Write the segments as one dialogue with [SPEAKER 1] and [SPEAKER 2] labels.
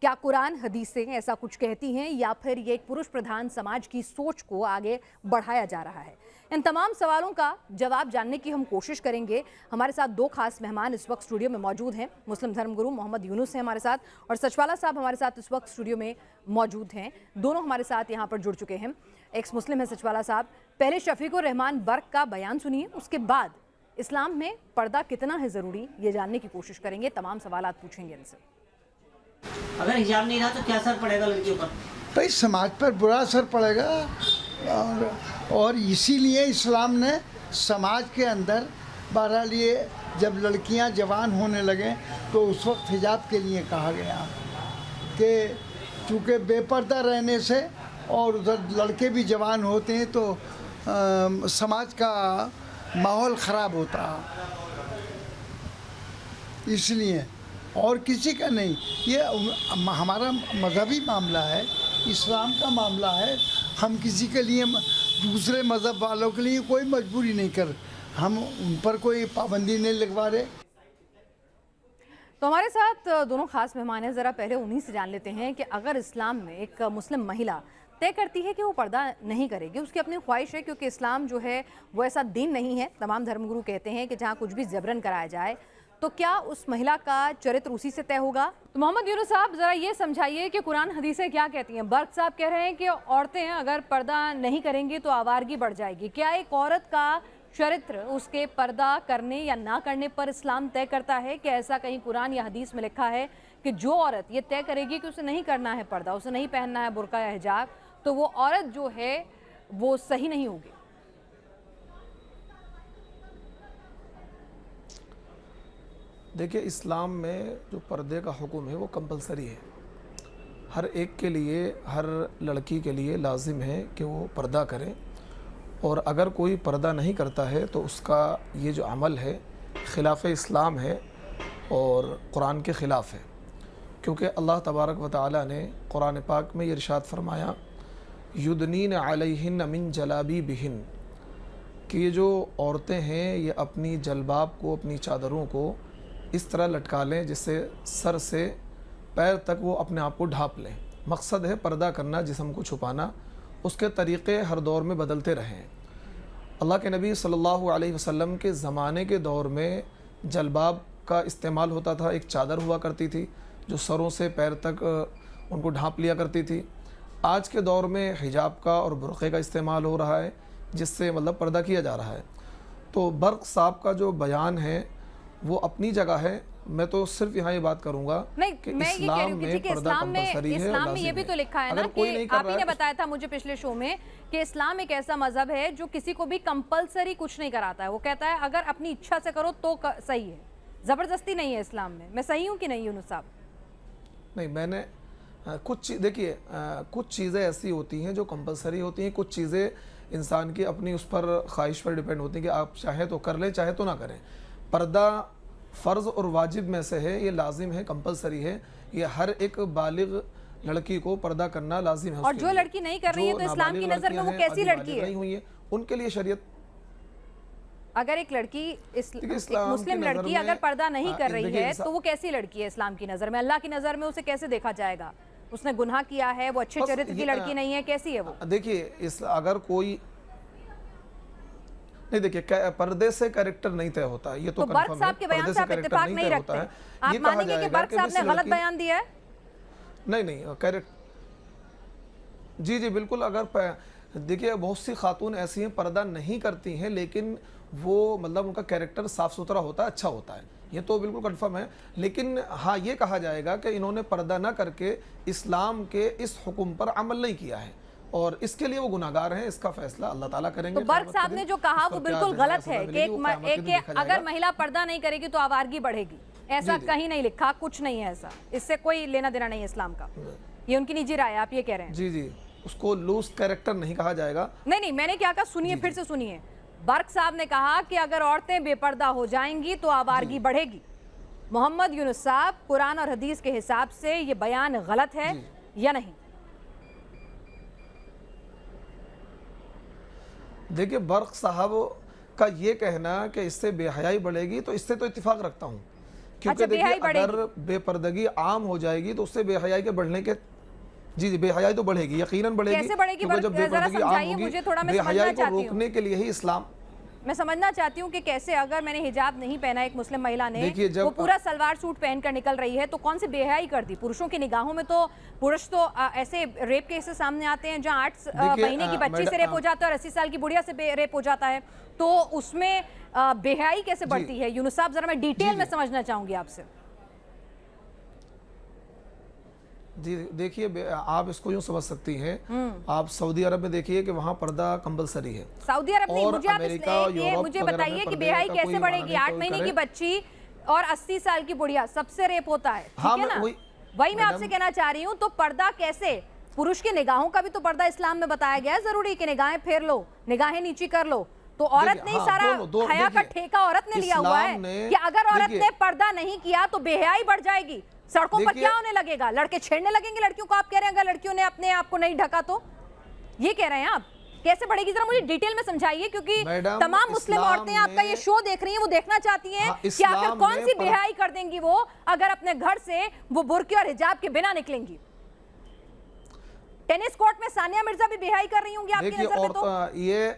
[SPEAKER 1] क्या कुरान हदीसें ऐसा कुछ कहती हैं या फिर ये एक पुरुष प्रधान समाज की सोच को आगे बढ़ाया जा रहा है? इन तमाम सवालों का जवाब जानने की हम कोशिश करेंगे। हमारे साथ दो खास मेहमान इस वक्त स्टूडियो में मौजूद हैं। मुस्लिम धर्मगुरु मोहम्मद यूनुस हैं हमारे साथ और सचवाला साहब हमारे साथ इस वक्त स्टूडियो में मौजूद हैं। दोनों हमारे साथ यहाँ पर जुड़ चुके हैं। एक्स मुस्लिम है सचवाला साहब। पहले शफीकुर रहमान बर्क का बयान सुनिए, उसके बाद इस्लाम में पर्दा कितना है ज़रूरी ये जानने की कोशिश करेंगे। तमाम सवाल पूछेंगे इनसे।
[SPEAKER 2] अगर हिजाब नहीं रहा तो क्या असर पड़ेगा लड़कियों पर?
[SPEAKER 3] भाई समाज पर बुरा असर पड़ेगा और इसीलिए इस्लाम ने समाज के अंदर बहरहाल ये जब लड़कियां जवान होने लगें तो उस वक्त हिजाब के लिए कहा गया कि चूँकि बेपर्दा रहने से और उधर लड़के भी जवान होते हैं तो समाज का माहौल ख़राब होता, इसलिए और किसी का नहीं। ये हमारा मज़हबी मामला है, इस्लाम का मामला है। हम किसी के लिए दूसरे मज़हब वालों के लिए कोई मजबूरी नहीं कर, हम उन पर कोई पाबंदी नहीं लगवा रहे।
[SPEAKER 1] तो हमारे साथ दोनों खास मेहमान हैं। ज़रा पहले उन्हीं से जान लेते हैं कि अगर इस्लाम में एक मुस्लिम महिला तय करती है कि वो पर्दा नहीं करेगी, उसकी अपनी ख्वाहिश है, क्योंकि इस्लाम जो है वो ऐसा दीन नहीं है, तमाम धर्मगुरु कहते हैं कि जहाँ कुछ भी जबरन कराया जाए, तो क्या उस महिला का चरित्र उसी से तय होगा? तो मोहम्मद यूनुस साहब ज़रा ये समझाइए कि कुरान हदीसें क्या कहती हैं। बर्क साहब कह रहे हैं कि औरतें अगर पर्दा नहीं करेंगी तो आवारगी बढ़ जाएगी। क्या एक औरत का चरित्र उसके पर्दा करने या ना करने पर इस्लाम तय करता है? कि ऐसा कहीं कुरान या हदीस में लिखा है कि जो औरत ये तय करेगी कि उसे नहीं करना है पर्दा, उसे नहीं पहनना है बुर्का या हिजाब, तो वो औरत जो है वो सही नहीं होगी?
[SPEAKER 4] देखिए, इस्लाम में जो पर्दे का हुक्म है वो कंपलसरी है। हर एक के लिए, हर लड़की के लिए लाजिम है कि वो पर्दा करे, और अगर कोई पर्दा नहीं करता है तो उसका ये जो अमल है खिलाफ इस्लाम है और कुरान के ख़िलाफ़ है। क्योंकि अल्लाह तबारक व तआला ने कुरान पाक में ये इरशाद फरमाया, युदनीन अलैहिन मिन जलाबी बिहिन, कि ये जो औरतें हैं ये अपनी जलबाब को, अपनी चादरों को इस तरह लटका लें जिससे सर से पैर तक वो अपने आप को ढाँप लें। मकसद है पर्दा करना, जिस्म को छुपाना। उसके तरीक़े हर दौर में बदलते रहें। अल्लाह के नबी सल्लल्लाहु अलैहि वसल्लम के ज़माने के दौर में जलबाब का इस्तेमाल होता था। एक चादर हुआ करती थी जो सरों से पैर तक उनको ढाँप लिया करती थी। आज के दौर में हिजाब का और बुर्क़े का इस्तेमाल हो रहा है, जिससे मतलब पर्दा किया जा रहा है। तो बर्क साहब का जो बयान है वो अपनी जगह है। मैं तो सिर्फ यहाँ ये बात करूंगा कि इस्लाम में पर्दा कंपलसरी है।
[SPEAKER 1] इस्लाम में ये भी तो लिखा है ना कि आप ही ने बताया था मुझे पिछले शो में कि इस्लाम एक ऐसा मजहब है जो किसी को भी कंपलसरी कुछ नहीं कराता है। वो कहता है अगर अपनी इच्छा से करो तो सही है, जबरदस्ती नहीं है इस्लाम में। मैं सही हूँ कि नहीं यूनुस साहब?
[SPEAKER 4] नहीं, मैंने कुछ देखिए, कुछ चीज़ें ऐसी होती हैं जो कंपलसरी होती हैं, कुछ चीज़ें इंसान की अपनी उस पर ख्वाहिश पर डिपेंड होती हैं कि आप चाहें तो कर लें, चाहे तो ना करें। पर्दा फ़र्ज़ और वाजिब में से है, ये लाजिम है, कंपलसरी है। ये हर एक बालिग लड़की को पर्दा करना लाजिम है।
[SPEAKER 1] और जो लड़की नहीं कर रही है तो इस्लाम की नज़र में वो कैसी लड़की है?
[SPEAKER 4] नहीं हुई है उनके लिए शरीयत।
[SPEAKER 1] अगर एक लड़की मुस्लिम लड़की अगर पर्दा नहीं कर रही है तो वो कैसी लड़की है इस्लाम की नज़र में? अल्लाह की नज़र में उसे कैसे देखा जाएगा? उसने गुनाह किया है, वो अच्छे चरित्र की लड़की नहीं है, कैसी है वो?
[SPEAKER 4] देखिए, अगर कोई नहीं, देखिए पर्दे से कैरेक्टर नहीं तय होता है, ये तो
[SPEAKER 1] बर्क साहब के बयान से आप इत्तेफाक नहीं रखते? आप मानेंगे कि बर्क साहब ने गलत बयान दिया है?
[SPEAKER 4] नहीं, कैरेक्टर, जी बिल्कुल। अगर देखिए, बहुत सी खातून ऐसी हैं पर्दा नहीं करती हैं, लेकिन वो मतलब उनका कैरेक्टर साफ़ सुथरा होता है, अच्छा होता है, ये तो बिल्कुल कंफर्म है। लेकिन हाँ, ये कहा जाएगा कि इन्होंने पर्दा ना करके इस्लाम के इस हुक्म पर अमल नहीं किया है और इसके लिए वो गुनाहगार हैं। इसका फैसला अल्लाह ताला करेंगे।
[SPEAKER 1] तो बर्क साहब ने जो कहा वो बिल्कुल गलत है कि अगर महिला पर्दा नहीं करेगी तो आवारगी बढ़ेगी। ऐसा कहीं नहीं लिखा, कुछ नहीं है ऐसा। इससे कोई लेना देना नहीं है इस्लाम का। ये उनकी निजी राय है, आप ये कह रहे हैं?
[SPEAKER 4] जी, उसको लूज कैरेक्टर नहीं कहा जाएगा।
[SPEAKER 1] नहीं, मैंने क्या कहा, सुनिए, फिर से सुनिए। बर्क साहब ने कहा कि अगर औरतें बेपर्दा हो जाएंगी तो आवारगी बढ़ेगी। मोहम्मद यूनुस साहब, कुरान और हदीस के हिसाब से ये बयान गलत है या नहीं?
[SPEAKER 4] देखिए, बर्क साहब का ये कहना कि इससे बेहयाई बढ़ेगी, तो इससे तो इत्तिफाक रखता हूँ। क्योंकि
[SPEAKER 1] अच्छा, बेहयाई
[SPEAKER 4] देखिए अगर बेपर्दगी आम हो जाएगी तो उससे बेहयाई के बढ़ने के जी बेहयाई तो बढ़ेगी, यकीनन बढ़ेगी।
[SPEAKER 1] कैसे बढ़ेगी?
[SPEAKER 4] क्योंकि जब
[SPEAKER 1] जरा
[SPEAKER 4] बेपर्दगी आम
[SPEAKER 1] समझाइए
[SPEAKER 4] होगी,
[SPEAKER 1] मुझे, थोड़ा मैं
[SPEAKER 4] बेहयाई
[SPEAKER 1] समझना
[SPEAKER 4] को
[SPEAKER 1] चाहती हूँ।
[SPEAKER 4] रोकने के लिए ही इस्लाम।
[SPEAKER 1] मैं समझना चाहती हूँ कि कैसे, अगर मैंने हिजाब नहीं पहना, एक मुस्लिम महिला ने
[SPEAKER 4] देखिए, जब
[SPEAKER 1] वो पूरा सलवार सूट पहनकर निकल रही है, तो कौन सी बेहयाई कर दी? पुरुषों की निगाहों में तो पुरुष तो ऐसे रेप केसेस सामने आते हैं जहाँ 8 महीने की बच्ची से रेप हो जाता है और 80 साल की बुढ़िया से रेप हो जाता है, तो उसमें बेहयाई कैसे बढ़ती है? यूनुस साहब, जरा मैं डिटेल में समझना चाहूंगी आपसे।
[SPEAKER 4] जी देखिए, आप इसको यूं समझ सकती हैं, आप सऊदी अरब में देखिए कि वहाँ पर्दा कंपलसरी है।
[SPEAKER 1] सौदी अरब नहीं,
[SPEAKER 4] और
[SPEAKER 1] मुझे आप
[SPEAKER 4] अमेरिका,
[SPEAKER 1] ये
[SPEAKER 4] यूरोप
[SPEAKER 1] मुझे
[SPEAKER 4] वगैरह
[SPEAKER 1] बताइए
[SPEAKER 4] में
[SPEAKER 1] कि
[SPEAKER 4] पर्दे
[SPEAKER 1] बेहयाई
[SPEAKER 4] का
[SPEAKER 1] कैसे
[SPEAKER 4] कोई
[SPEAKER 1] बढ़ेगी?
[SPEAKER 4] माना
[SPEAKER 1] 8
[SPEAKER 4] नहीं,
[SPEAKER 1] महीने
[SPEAKER 4] कोई
[SPEAKER 1] की बच्ची और 80 साल की बुढ़िया, सबसे रेप होता है, ठीक
[SPEAKER 4] हाँ,
[SPEAKER 1] है ना?
[SPEAKER 4] वही
[SPEAKER 1] मैं आपसे कहना चाह रही हूँ, तो पर्दा कैसे? पुरुष की निगाहों का भी तो पर्दा इस्लाम में बताया गया है, जरूरी कि निगाहें फेर लो, निगाहें नीची कर लो, तो औरत ने सारा हया का ठेका औरत ने लिया हुआ है कि अगर औरत ने पर्दा नहीं किया तो बेहयाई बढ़ जाएगी। सड़कों पर क्या होने लगेगा? लड़के छेड़ने लगेंगे लड़कियों को। आप कह रहे हैं अगर लड़कियों ने अपने आप को नहीं ढका तो, ये कह रहे हैं आप? कैसे बढ़ेगी, जरा मुझे डिटेल में समझाइए, क्योंकि तमाम मुस्लिम औरतें आपका ये शो देख रही हैं, वो देखना चाहती हैं कि आखिर कौन सी बेहयाई कर देंगी वो अगर अपने घर से वो बुर्के और हिजाब के बिना निकलेंगी। टेनिस कोर्ट में सानिया मिर्जा भी बेहयाई कर रही होंगी आपकी नजर में? तो
[SPEAKER 4] ये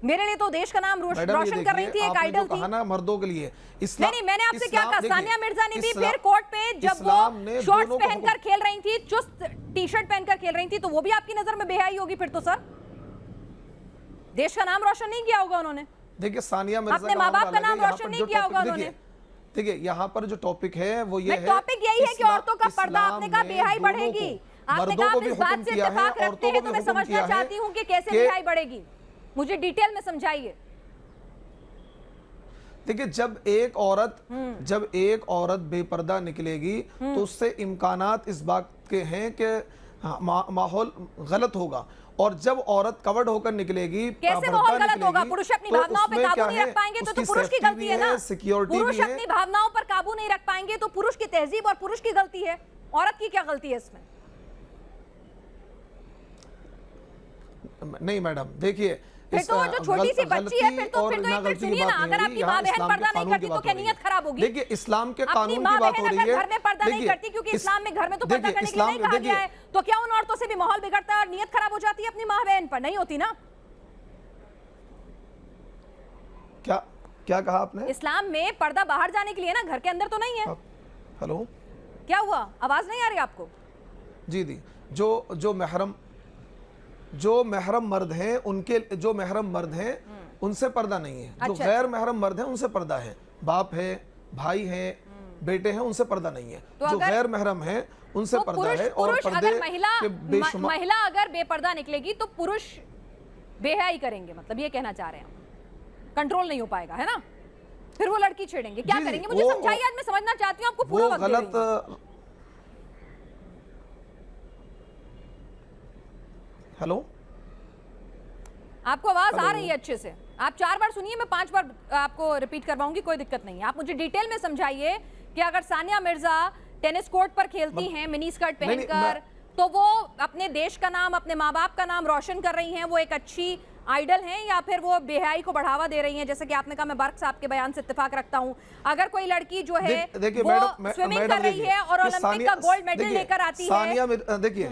[SPEAKER 1] मेरे लिए तो देश का नाम रोशन कर रही थी, एक आइडल थी।
[SPEAKER 4] कहा ना मर्दों के लिए
[SPEAKER 1] नहीं, मैंने आपसे क्या कहा? सानिया मिर्जा ने भी फिर कोर्ट पे जब वो शॉर्ट्स पहनकर खेल रही थी, चुस्त टी-शर्ट पहनकर खेल रही थी, तो वो भी आपकी नजर में बेहयाई होगी फिर तो? सर, देश का नाम रोशन नहीं किया होगा उन्होंने?
[SPEAKER 4] देखिए, सानिया मिर्जा
[SPEAKER 1] अपने माँ बाप का नाम रोशन नहीं किया होगा उन्होंने?
[SPEAKER 4] देखिए, यहाँ पर जो टॉपिक है वो ये है,
[SPEAKER 1] टॉपिक यही है कि औरतों का पर्दा, आपने कहा बेहयाई बढ़ेगी, आपने कहा आप इस बात से इत्तेफाक रखते हैं, तो मैं समझना चाहती हूँ कि कैसे बेहयाई बढ़ेगी, मुझे डिटेल में समझाइए।
[SPEAKER 4] देखिए, जब एक औरत बेपर्दा निकलेगी तो उससे इम्कानात इस बात के हैं कि माहौल गलत होगा, और जब औरत कवर्ड होकर निकलेगी,
[SPEAKER 1] कैसे माहौल गलत होगा? पुरुष अपनी भावनाओं पर काबू नहीं रख पाएंगे तो पुरुष की गलती है ना? पुरुष अपनी भावनाओं पर काबू नहीं रख पाएंगे तो पुरुष की तहजीब और पुरुष की गलती है। औरत की क्या गलती है इसमें?
[SPEAKER 4] नहीं मैडम, देखिए,
[SPEAKER 1] फिर तो वो जो छोटी सी बच्ची है, फिर तो एक मिनट सुनिए ना, अगर आपकी माँ बहन पर्दा नहीं करती तो क्या नियत खराब होगी?
[SPEAKER 4] देखिए, इस्लाम के कानून की बात हो रही है।
[SPEAKER 1] घर में पर्दा नहीं करती, क्योंकि इस्लाम में घर में तो पर्दा करने के लिए नहीं कहा गया है, तो क्या उन औरतों से भी माहौल बिगड़ता है और नियत खराब हो जाती है अपनी माँ बहन पर? नहीं होती ना?
[SPEAKER 4] क्या कहा आपने?
[SPEAKER 1] इस्लाम में पर्दा बाहर जाने के लिए ना, घर के अंदर तो नहीं है।
[SPEAKER 4] हेलो,
[SPEAKER 1] क्या हुआ? आवाज नहीं आ रही आपको?
[SPEAKER 4] जी दी, जो महरम मर्द हैं, उनके जो महरम मर्द हैं उनसे पर्दा नहीं है। जो गैर महरम मर्द हैं उनसे पर्दा है, बाप है, भाई है, बेटे हैं, उनसे पर्दा नहीं है।
[SPEAKER 1] तो
[SPEAKER 4] जो गैर महरम है उनसे पर्दा है। और पर्दे
[SPEAKER 1] अगर महिला अगर बेपर्दा निकलेगी तो पुरुष बेहयाई करेंगे, मतलब ये कहना चाह रहे हैं? कंट्रोल नहीं हो पाएगा, है ना? फिर वो लड़की छेड़ेंगे, क्या करेंगे? मुझे समझाइए, आज मैं समझना चाहती हूँ, आपको पूरा वक्त दे रही हूं।
[SPEAKER 4] हेलो,
[SPEAKER 1] आपको आवाज आ रही है अच्छे से? आप 4 बार सुनिए, मैं 5 बार आपको रिपीट करवाऊंगी, कोई दिक्कत नहीं है। आप मुझे डिटेल में समझाइए कि अगर सानिया मिर्जा टेनिस कोर्ट पर खेलती हैं मिनी स्कर्ट पहनकर, तो वो अपने देश का नाम, अपने माँ बाप का नाम रोशन कर रही हैं, वो एक अच्छी आइडल हैं, या फिर वो बेहयाई को बढ़ावा दे रही हैं? जैसे कि आपने कहा, मैं बर्क साहब के बयान से इत्तेफाक रखता हूं, अगर कोई लड़की जो है वो स्विमिंग कर रही है और ओलंपिक का गोल्ड मेडल लेकर आती है,
[SPEAKER 4] देखिए,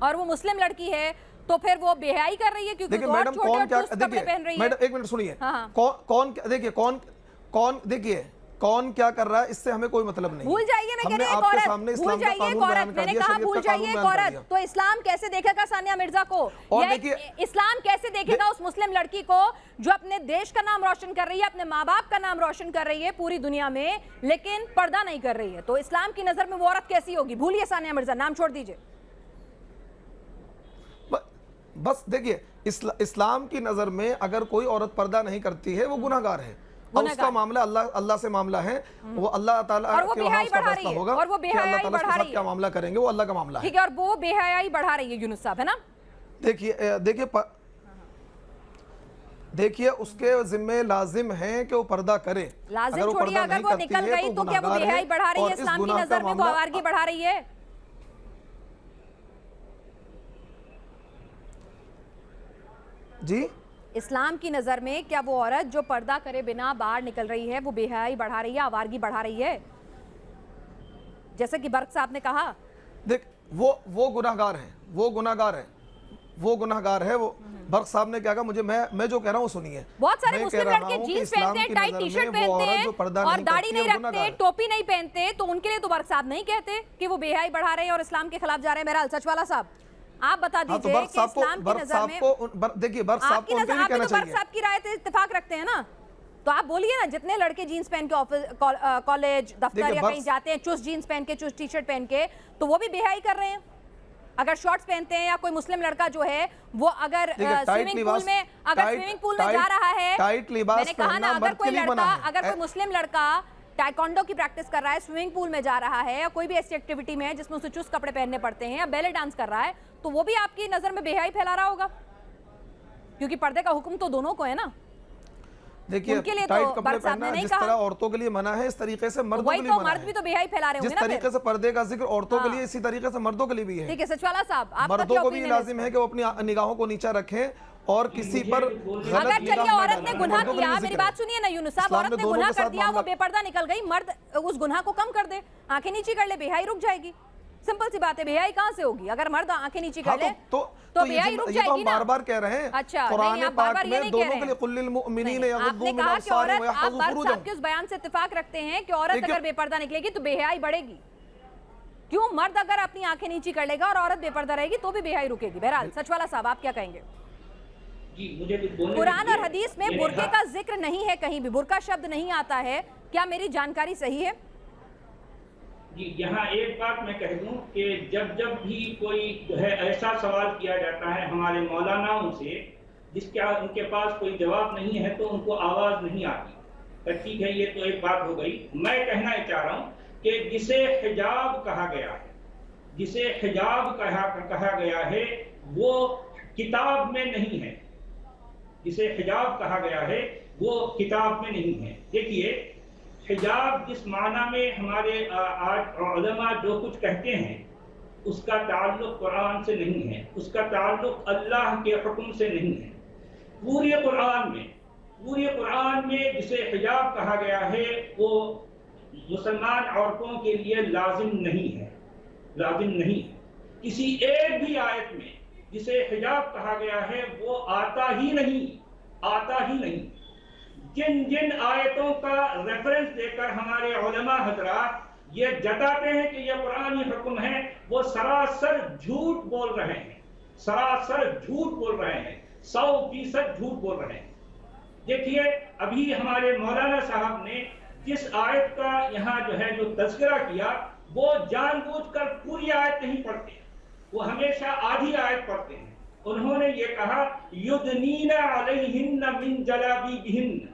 [SPEAKER 1] और वो मुस्लिम लड़की है, तो फिर वो बेहयाई कर रही है क्योंकि वो
[SPEAKER 4] मैडम कौन क्या,
[SPEAKER 1] कपड़े पहन रही है।
[SPEAKER 4] मैडम एक मिनट सुनिए, कौन क्या कर रहा है, इससे हमें कोई मतलब नहीं।
[SPEAKER 1] भूल जाइए, मैं कह रही हूं एक औरत, भूल जाइए एक औरत, मैंने कहा भूल जाइए एक औरत। तो इस्लाम कैसे देखेगा सानिया मिर्जा को? इस्लाम कैसे देखेगा उस मुस्लिम लड़की को जो अपने देश का नाम रोशन कर रही है, अपने माँ बाप का नाम रोशन कर रही है पूरी दुनिया में, लेकिन पर्दा नहीं कर रही है? तो इस्लाम की नजर में वो औरत कैसी होगी? भूलिए सानिया मिर्जा, नाम छोड़ दीजिए।
[SPEAKER 4] बस देखिए, इस्लाम की नजर में अगर कोई औरत पर्दा नहीं करती है वो गुनाहगार है, और उसका मामला अल्लाह से मामला है। वो अल्लाह ताला के वहां उसका फैसला होगा
[SPEAKER 1] और वो बेहयाई
[SPEAKER 4] अल्लाह ताला उसके साथ क्या मामला करेंगे, वो अल्लाह का मामला है।
[SPEAKER 1] ठीक है, और वो बेहयाई बढ़ा रही है यूनुस साहब, है ना? देखिए उसके जिम्मे लाजिम है कि वो पर्दा करे। लाजिम छोड़िए, अगर वो निकल गई तो क्या वो बेहयाई बढ़ा रही है? इस्लाम की नजर में वो आवारगी बढ़ा रही है?
[SPEAKER 4] जी
[SPEAKER 1] इस्लाम की नज़र में क्या वो औरत जो पर्दा करे बिना बाहर निकल रही है वो बेहयाई बढ़ा रही है, आवारगी बढ़ा रही है? जैसे कि बर्क साहब ने कहा,
[SPEAKER 4] देख वो गुनाहगार है, वो गुनाहगार है। वो बर्क साहब ने क्या कहा, मुझे मैं जो कह रहा हूँ सुनिए।
[SPEAKER 1] बहुत सारे
[SPEAKER 4] मैं
[SPEAKER 1] मुस्लिम
[SPEAKER 4] कह रहा
[SPEAKER 1] लड़के
[SPEAKER 4] हूं कि
[SPEAKER 1] जीन्स
[SPEAKER 4] इस्लाम
[SPEAKER 1] पहनते हैं,
[SPEAKER 4] की
[SPEAKER 1] टाइट
[SPEAKER 4] नज़र
[SPEAKER 1] टी शर्ट
[SPEAKER 4] में वो
[SPEAKER 1] पहनते
[SPEAKER 4] औरत जो
[SPEAKER 1] हैं
[SPEAKER 4] पर्दा
[SPEAKER 1] और
[SPEAKER 4] नहीं
[SPEAKER 1] दाढ़ी
[SPEAKER 4] करती
[SPEAKER 1] नहीं
[SPEAKER 4] है,
[SPEAKER 1] रखते,
[SPEAKER 4] गुनाहगार है।
[SPEAKER 1] टोपी नहीं पहनते, तो उनके लिए तो बर्क साहब नहीं कहते कि वो बेहयाई बढ़ा रहे हैं और इस्लाम के खिलाफ जा रहे हैं। बहरहाल सचवाला साहब, आप बता
[SPEAKER 4] हाँ, तो
[SPEAKER 1] दीजिए
[SPEAKER 4] बर्क
[SPEAKER 1] कि
[SPEAKER 4] साहब
[SPEAKER 1] इस्लाम की
[SPEAKER 4] को
[SPEAKER 1] नज़र में
[SPEAKER 4] देखिए बर्क साहब
[SPEAKER 1] आपकी
[SPEAKER 4] को
[SPEAKER 1] नज़र,
[SPEAKER 4] उनपे भी
[SPEAKER 1] आप भी
[SPEAKER 4] कहना
[SPEAKER 1] तो बर्क
[SPEAKER 4] चाहिए।
[SPEAKER 1] साहब की राय से इत्तेफाक रखते हैं ना, तो आप बोलिए ना, जितने लड़के जीन्स पहन के ऑफिस, कॉलेज, दफ्तर
[SPEAKER 4] देखिए,
[SPEAKER 1] या कहीं जाते हैं चुस्त जीन्स पहन के, चुस्त टी शर्ट पहन के, तो वो भी बेहयाई कर रहे हैं। अगर शॉर्ट्स पहनते हैं या कोई मुस्लिम लड़का जो है वो अगर स्विमिंग पूल में जा रहा है, मैंने कहा ना, अगर कोई लड़का, अगर कोई मुस्लिम लड़का टाइकोंडो की प्रैक्टिस कर रहा है, स्विमिंग पूल में जा रहा है या कोई भी ऐसी एक्टिविटी में है जिसमें उसे चुस्त कपड़े पहनने पड़ते हैं या बैले डांस कर रहा है, तो वो भी आपकी नजर में बेहयाई फैला रहा होगा, क्योंकि पर्दे का हुक्म तो दोनों को है ना।
[SPEAKER 4] देखिए
[SPEAKER 1] उनके लिए
[SPEAKER 4] टाइट
[SPEAKER 1] तो
[SPEAKER 4] कपड़े
[SPEAKER 1] बर्क साहब ने
[SPEAKER 4] पहनना
[SPEAKER 1] नहीं
[SPEAKER 4] जिस
[SPEAKER 1] कहा।
[SPEAKER 4] तरह औरतों के लिए मना है, इस तरीके से मर्दों
[SPEAKER 1] वही
[SPEAKER 4] के लिए
[SPEAKER 1] तो,
[SPEAKER 4] मना
[SPEAKER 1] मर्द भी
[SPEAKER 4] है।
[SPEAKER 1] तो बेहयाई फैला रहे
[SPEAKER 4] जिस
[SPEAKER 1] होंगे ना
[SPEAKER 4] तरीके
[SPEAKER 1] फिर।
[SPEAKER 4] से पर्दे का जिक्र औरतों के
[SPEAKER 1] हाँ।
[SPEAKER 4] लिए, इसी तरीके से मर्दों के लिए भी है।
[SPEAKER 1] ठीक है सचवाला साहब, आपका
[SPEAKER 4] मर्दों
[SPEAKER 1] क्या
[SPEAKER 4] को भी
[SPEAKER 1] ओपिनियन है?
[SPEAKER 4] लाजिम है कि वो अपनी निगाहों को नीचा रखें और किसी पर गलत
[SPEAKER 1] अगर चलिए
[SPEAKER 4] निगाह न
[SPEAKER 1] औरत ने
[SPEAKER 4] डालें।
[SPEAKER 1] गुनाह
[SPEAKER 4] मर्दों के
[SPEAKER 1] किया,
[SPEAKER 4] लिए
[SPEAKER 1] मेरी
[SPEAKER 4] जिक्र है।
[SPEAKER 1] बात सुनिए ना यूनुस साहब,
[SPEAKER 4] इस्लाम
[SPEAKER 1] औरत
[SPEAKER 4] ने
[SPEAKER 1] ने
[SPEAKER 4] दोनों
[SPEAKER 1] गुनाह
[SPEAKER 4] के
[SPEAKER 1] कर
[SPEAKER 4] साथ
[SPEAKER 1] दिया, वो
[SPEAKER 4] मामला-
[SPEAKER 1] बेपर्दा निकल गई, मर्द उस गुनाह को कम कर दे, आंखें नीची कर ले, बेहयाई रुक जाएगी। सिंपल सी बात है, बेहयाई कहां से होगी? अगर मर्द आंखें नीची
[SPEAKER 4] हाँ,
[SPEAKER 1] कर ले
[SPEAKER 4] तो
[SPEAKER 1] बेहयाई रुक
[SPEAKER 4] ये तो हम
[SPEAKER 1] जाएगी ना।
[SPEAKER 4] बार-बार कह रहे हैं।
[SPEAKER 1] अच्छा,
[SPEAKER 4] कुरान
[SPEAKER 1] नहीं, आप
[SPEAKER 4] पाक
[SPEAKER 1] बार-बार ये
[SPEAKER 4] में
[SPEAKER 1] नहीं कह
[SPEAKER 4] दोनों
[SPEAKER 1] रहे
[SPEAKER 4] के लिए
[SPEAKER 1] हैं।
[SPEAKER 4] कुल्लिल मुमिनीन
[SPEAKER 1] नहीं,
[SPEAKER 4] यग़ुद्दू
[SPEAKER 1] आपने
[SPEAKER 4] मिन
[SPEAKER 1] कहा कि
[SPEAKER 4] अब्सारिहिम
[SPEAKER 1] औरत,
[SPEAKER 4] व
[SPEAKER 1] आप
[SPEAKER 4] यहफ़ज़ू
[SPEAKER 1] बर्क
[SPEAKER 4] फुरूजहम।
[SPEAKER 1] साहब के उस बयान से इत्तेफाक रखते हैं कि औरत
[SPEAKER 4] देखिए-
[SPEAKER 1] अगर बेपर्दा निकलेगी तो बेहयाई बढ़ेगी। क्यों? मर्द अगर अपनी आंखें नीची कर लेगा और औरत बेपर्दा रहेगी तो भी बेहयाई रुकेगी। बहरहाल सचवाला साहब, आप क्या कहेंगे?
[SPEAKER 2] जी मुझे कुछ बोलने
[SPEAKER 1] कुरान
[SPEAKER 2] दीजिए।
[SPEAKER 1] और हदीस में
[SPEAKER 2] मैंने
[SPEAKER 1] बुर्के
[SPEAKER 2] कहा-
[SPEAKER 1] का जिक्र नहीं है, कहीं भी बुर्का शब्द नहीं आता है, क्या मेरी जानकारी सही है?
[SPEAKER 5] जी यहाँ एक बात मैं कह दूं कि जब भी कोई जो है ऐसा सवाल किया जाता है हमारे मौलानाओं से जिसका उनके पास कोई जवाब नहीं है तो उनको आवाज़ नहीं आती। तो ठीक है, ये तो एक बात हो गई। मैं कहना चाह रहा हूँ कि जिसे हिजाब कहा गया है, जिसे हिजाब कहा गया है वो किताब में नहीं है। जिसे हिजाब कहा गया है वो किताब में नहीं है। देखिए, हिजाब जिस माना में हमारे आज उलमा जो कुछ कहते हैं उसका ताल्लुक कुरान से नहीं है, उसका ताल्लुक अल्लाह के हुक्म से नहीं है। पूरे कुरान में जिसे हिजाब कहा गया है वो मुसलमान औरतों के लिए लाजिम नहीं है, लाजिम नहीं है। किसी एक भी आयत में जिसे हिजाब कहा गया है वो आता ही नहीं। जिन आयतों का रेफरेंस देकर हमारे उलमा हजरात ये जताते हैं कि यह कुरानी हुक्म है, वो सरासर झूठ बोल रहे हैं, 100% झूठ बोल रहे हैं। देखिए, अभी हमारे मौलाना साहब ने जिस आयत का यहाँ जो है जो तज़किरा किया वो जानबूझकर पूरी आयत नहीं पढ़ते, वो हमेशा आधी आयत पढ़ते हैं। उन्होंने ये कहा युदनीना अलैहिन्ना मिन जलाबीबिहिन्न,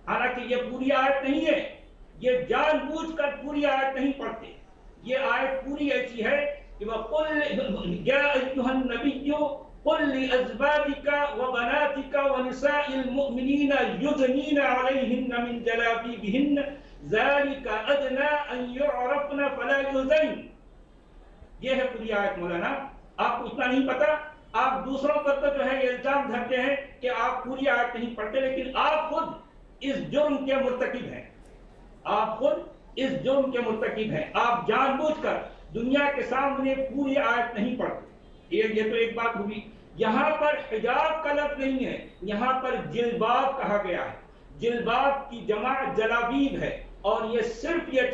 [SPEAKER 5] हालांकि ये पूरी आयत नहीं है, ये जानबूझकर पूरी आयत नहीं पढ़ते। ये आयत पूरी ऐसी है कि वक़ुल या अय्युहन नबिय्यु कुल लिअज़वाजिका व बनातिका व निसाइल मुमिनीना युदनीना अलैहिन्ना मिन जलाबीबिहिन्न ज़ालिका अदना अन युअरफ़ना फला युज़ैन। ये है पूरी आयत। मौलाना, आपको इतना नहीं पता? आप दूसरों पर तो जो है इल्जाम धरते हैं कि आप पूरी आयत नहीं पढ़ते, लेकिन आप खुद इस जुर्म के मुर्तकिब हैं। आप जानबूझकर दुनिया के सामने पूरी आयत नहीं पढ़ते। ये तो एक बात हुई। यहाँ पर हिजाब का लफ्ज़ नहीं है, यहाँ पर जिल्बाब कहा गया है। जिल्बाब की जमा जलाबीब है और ये सिर्फ ये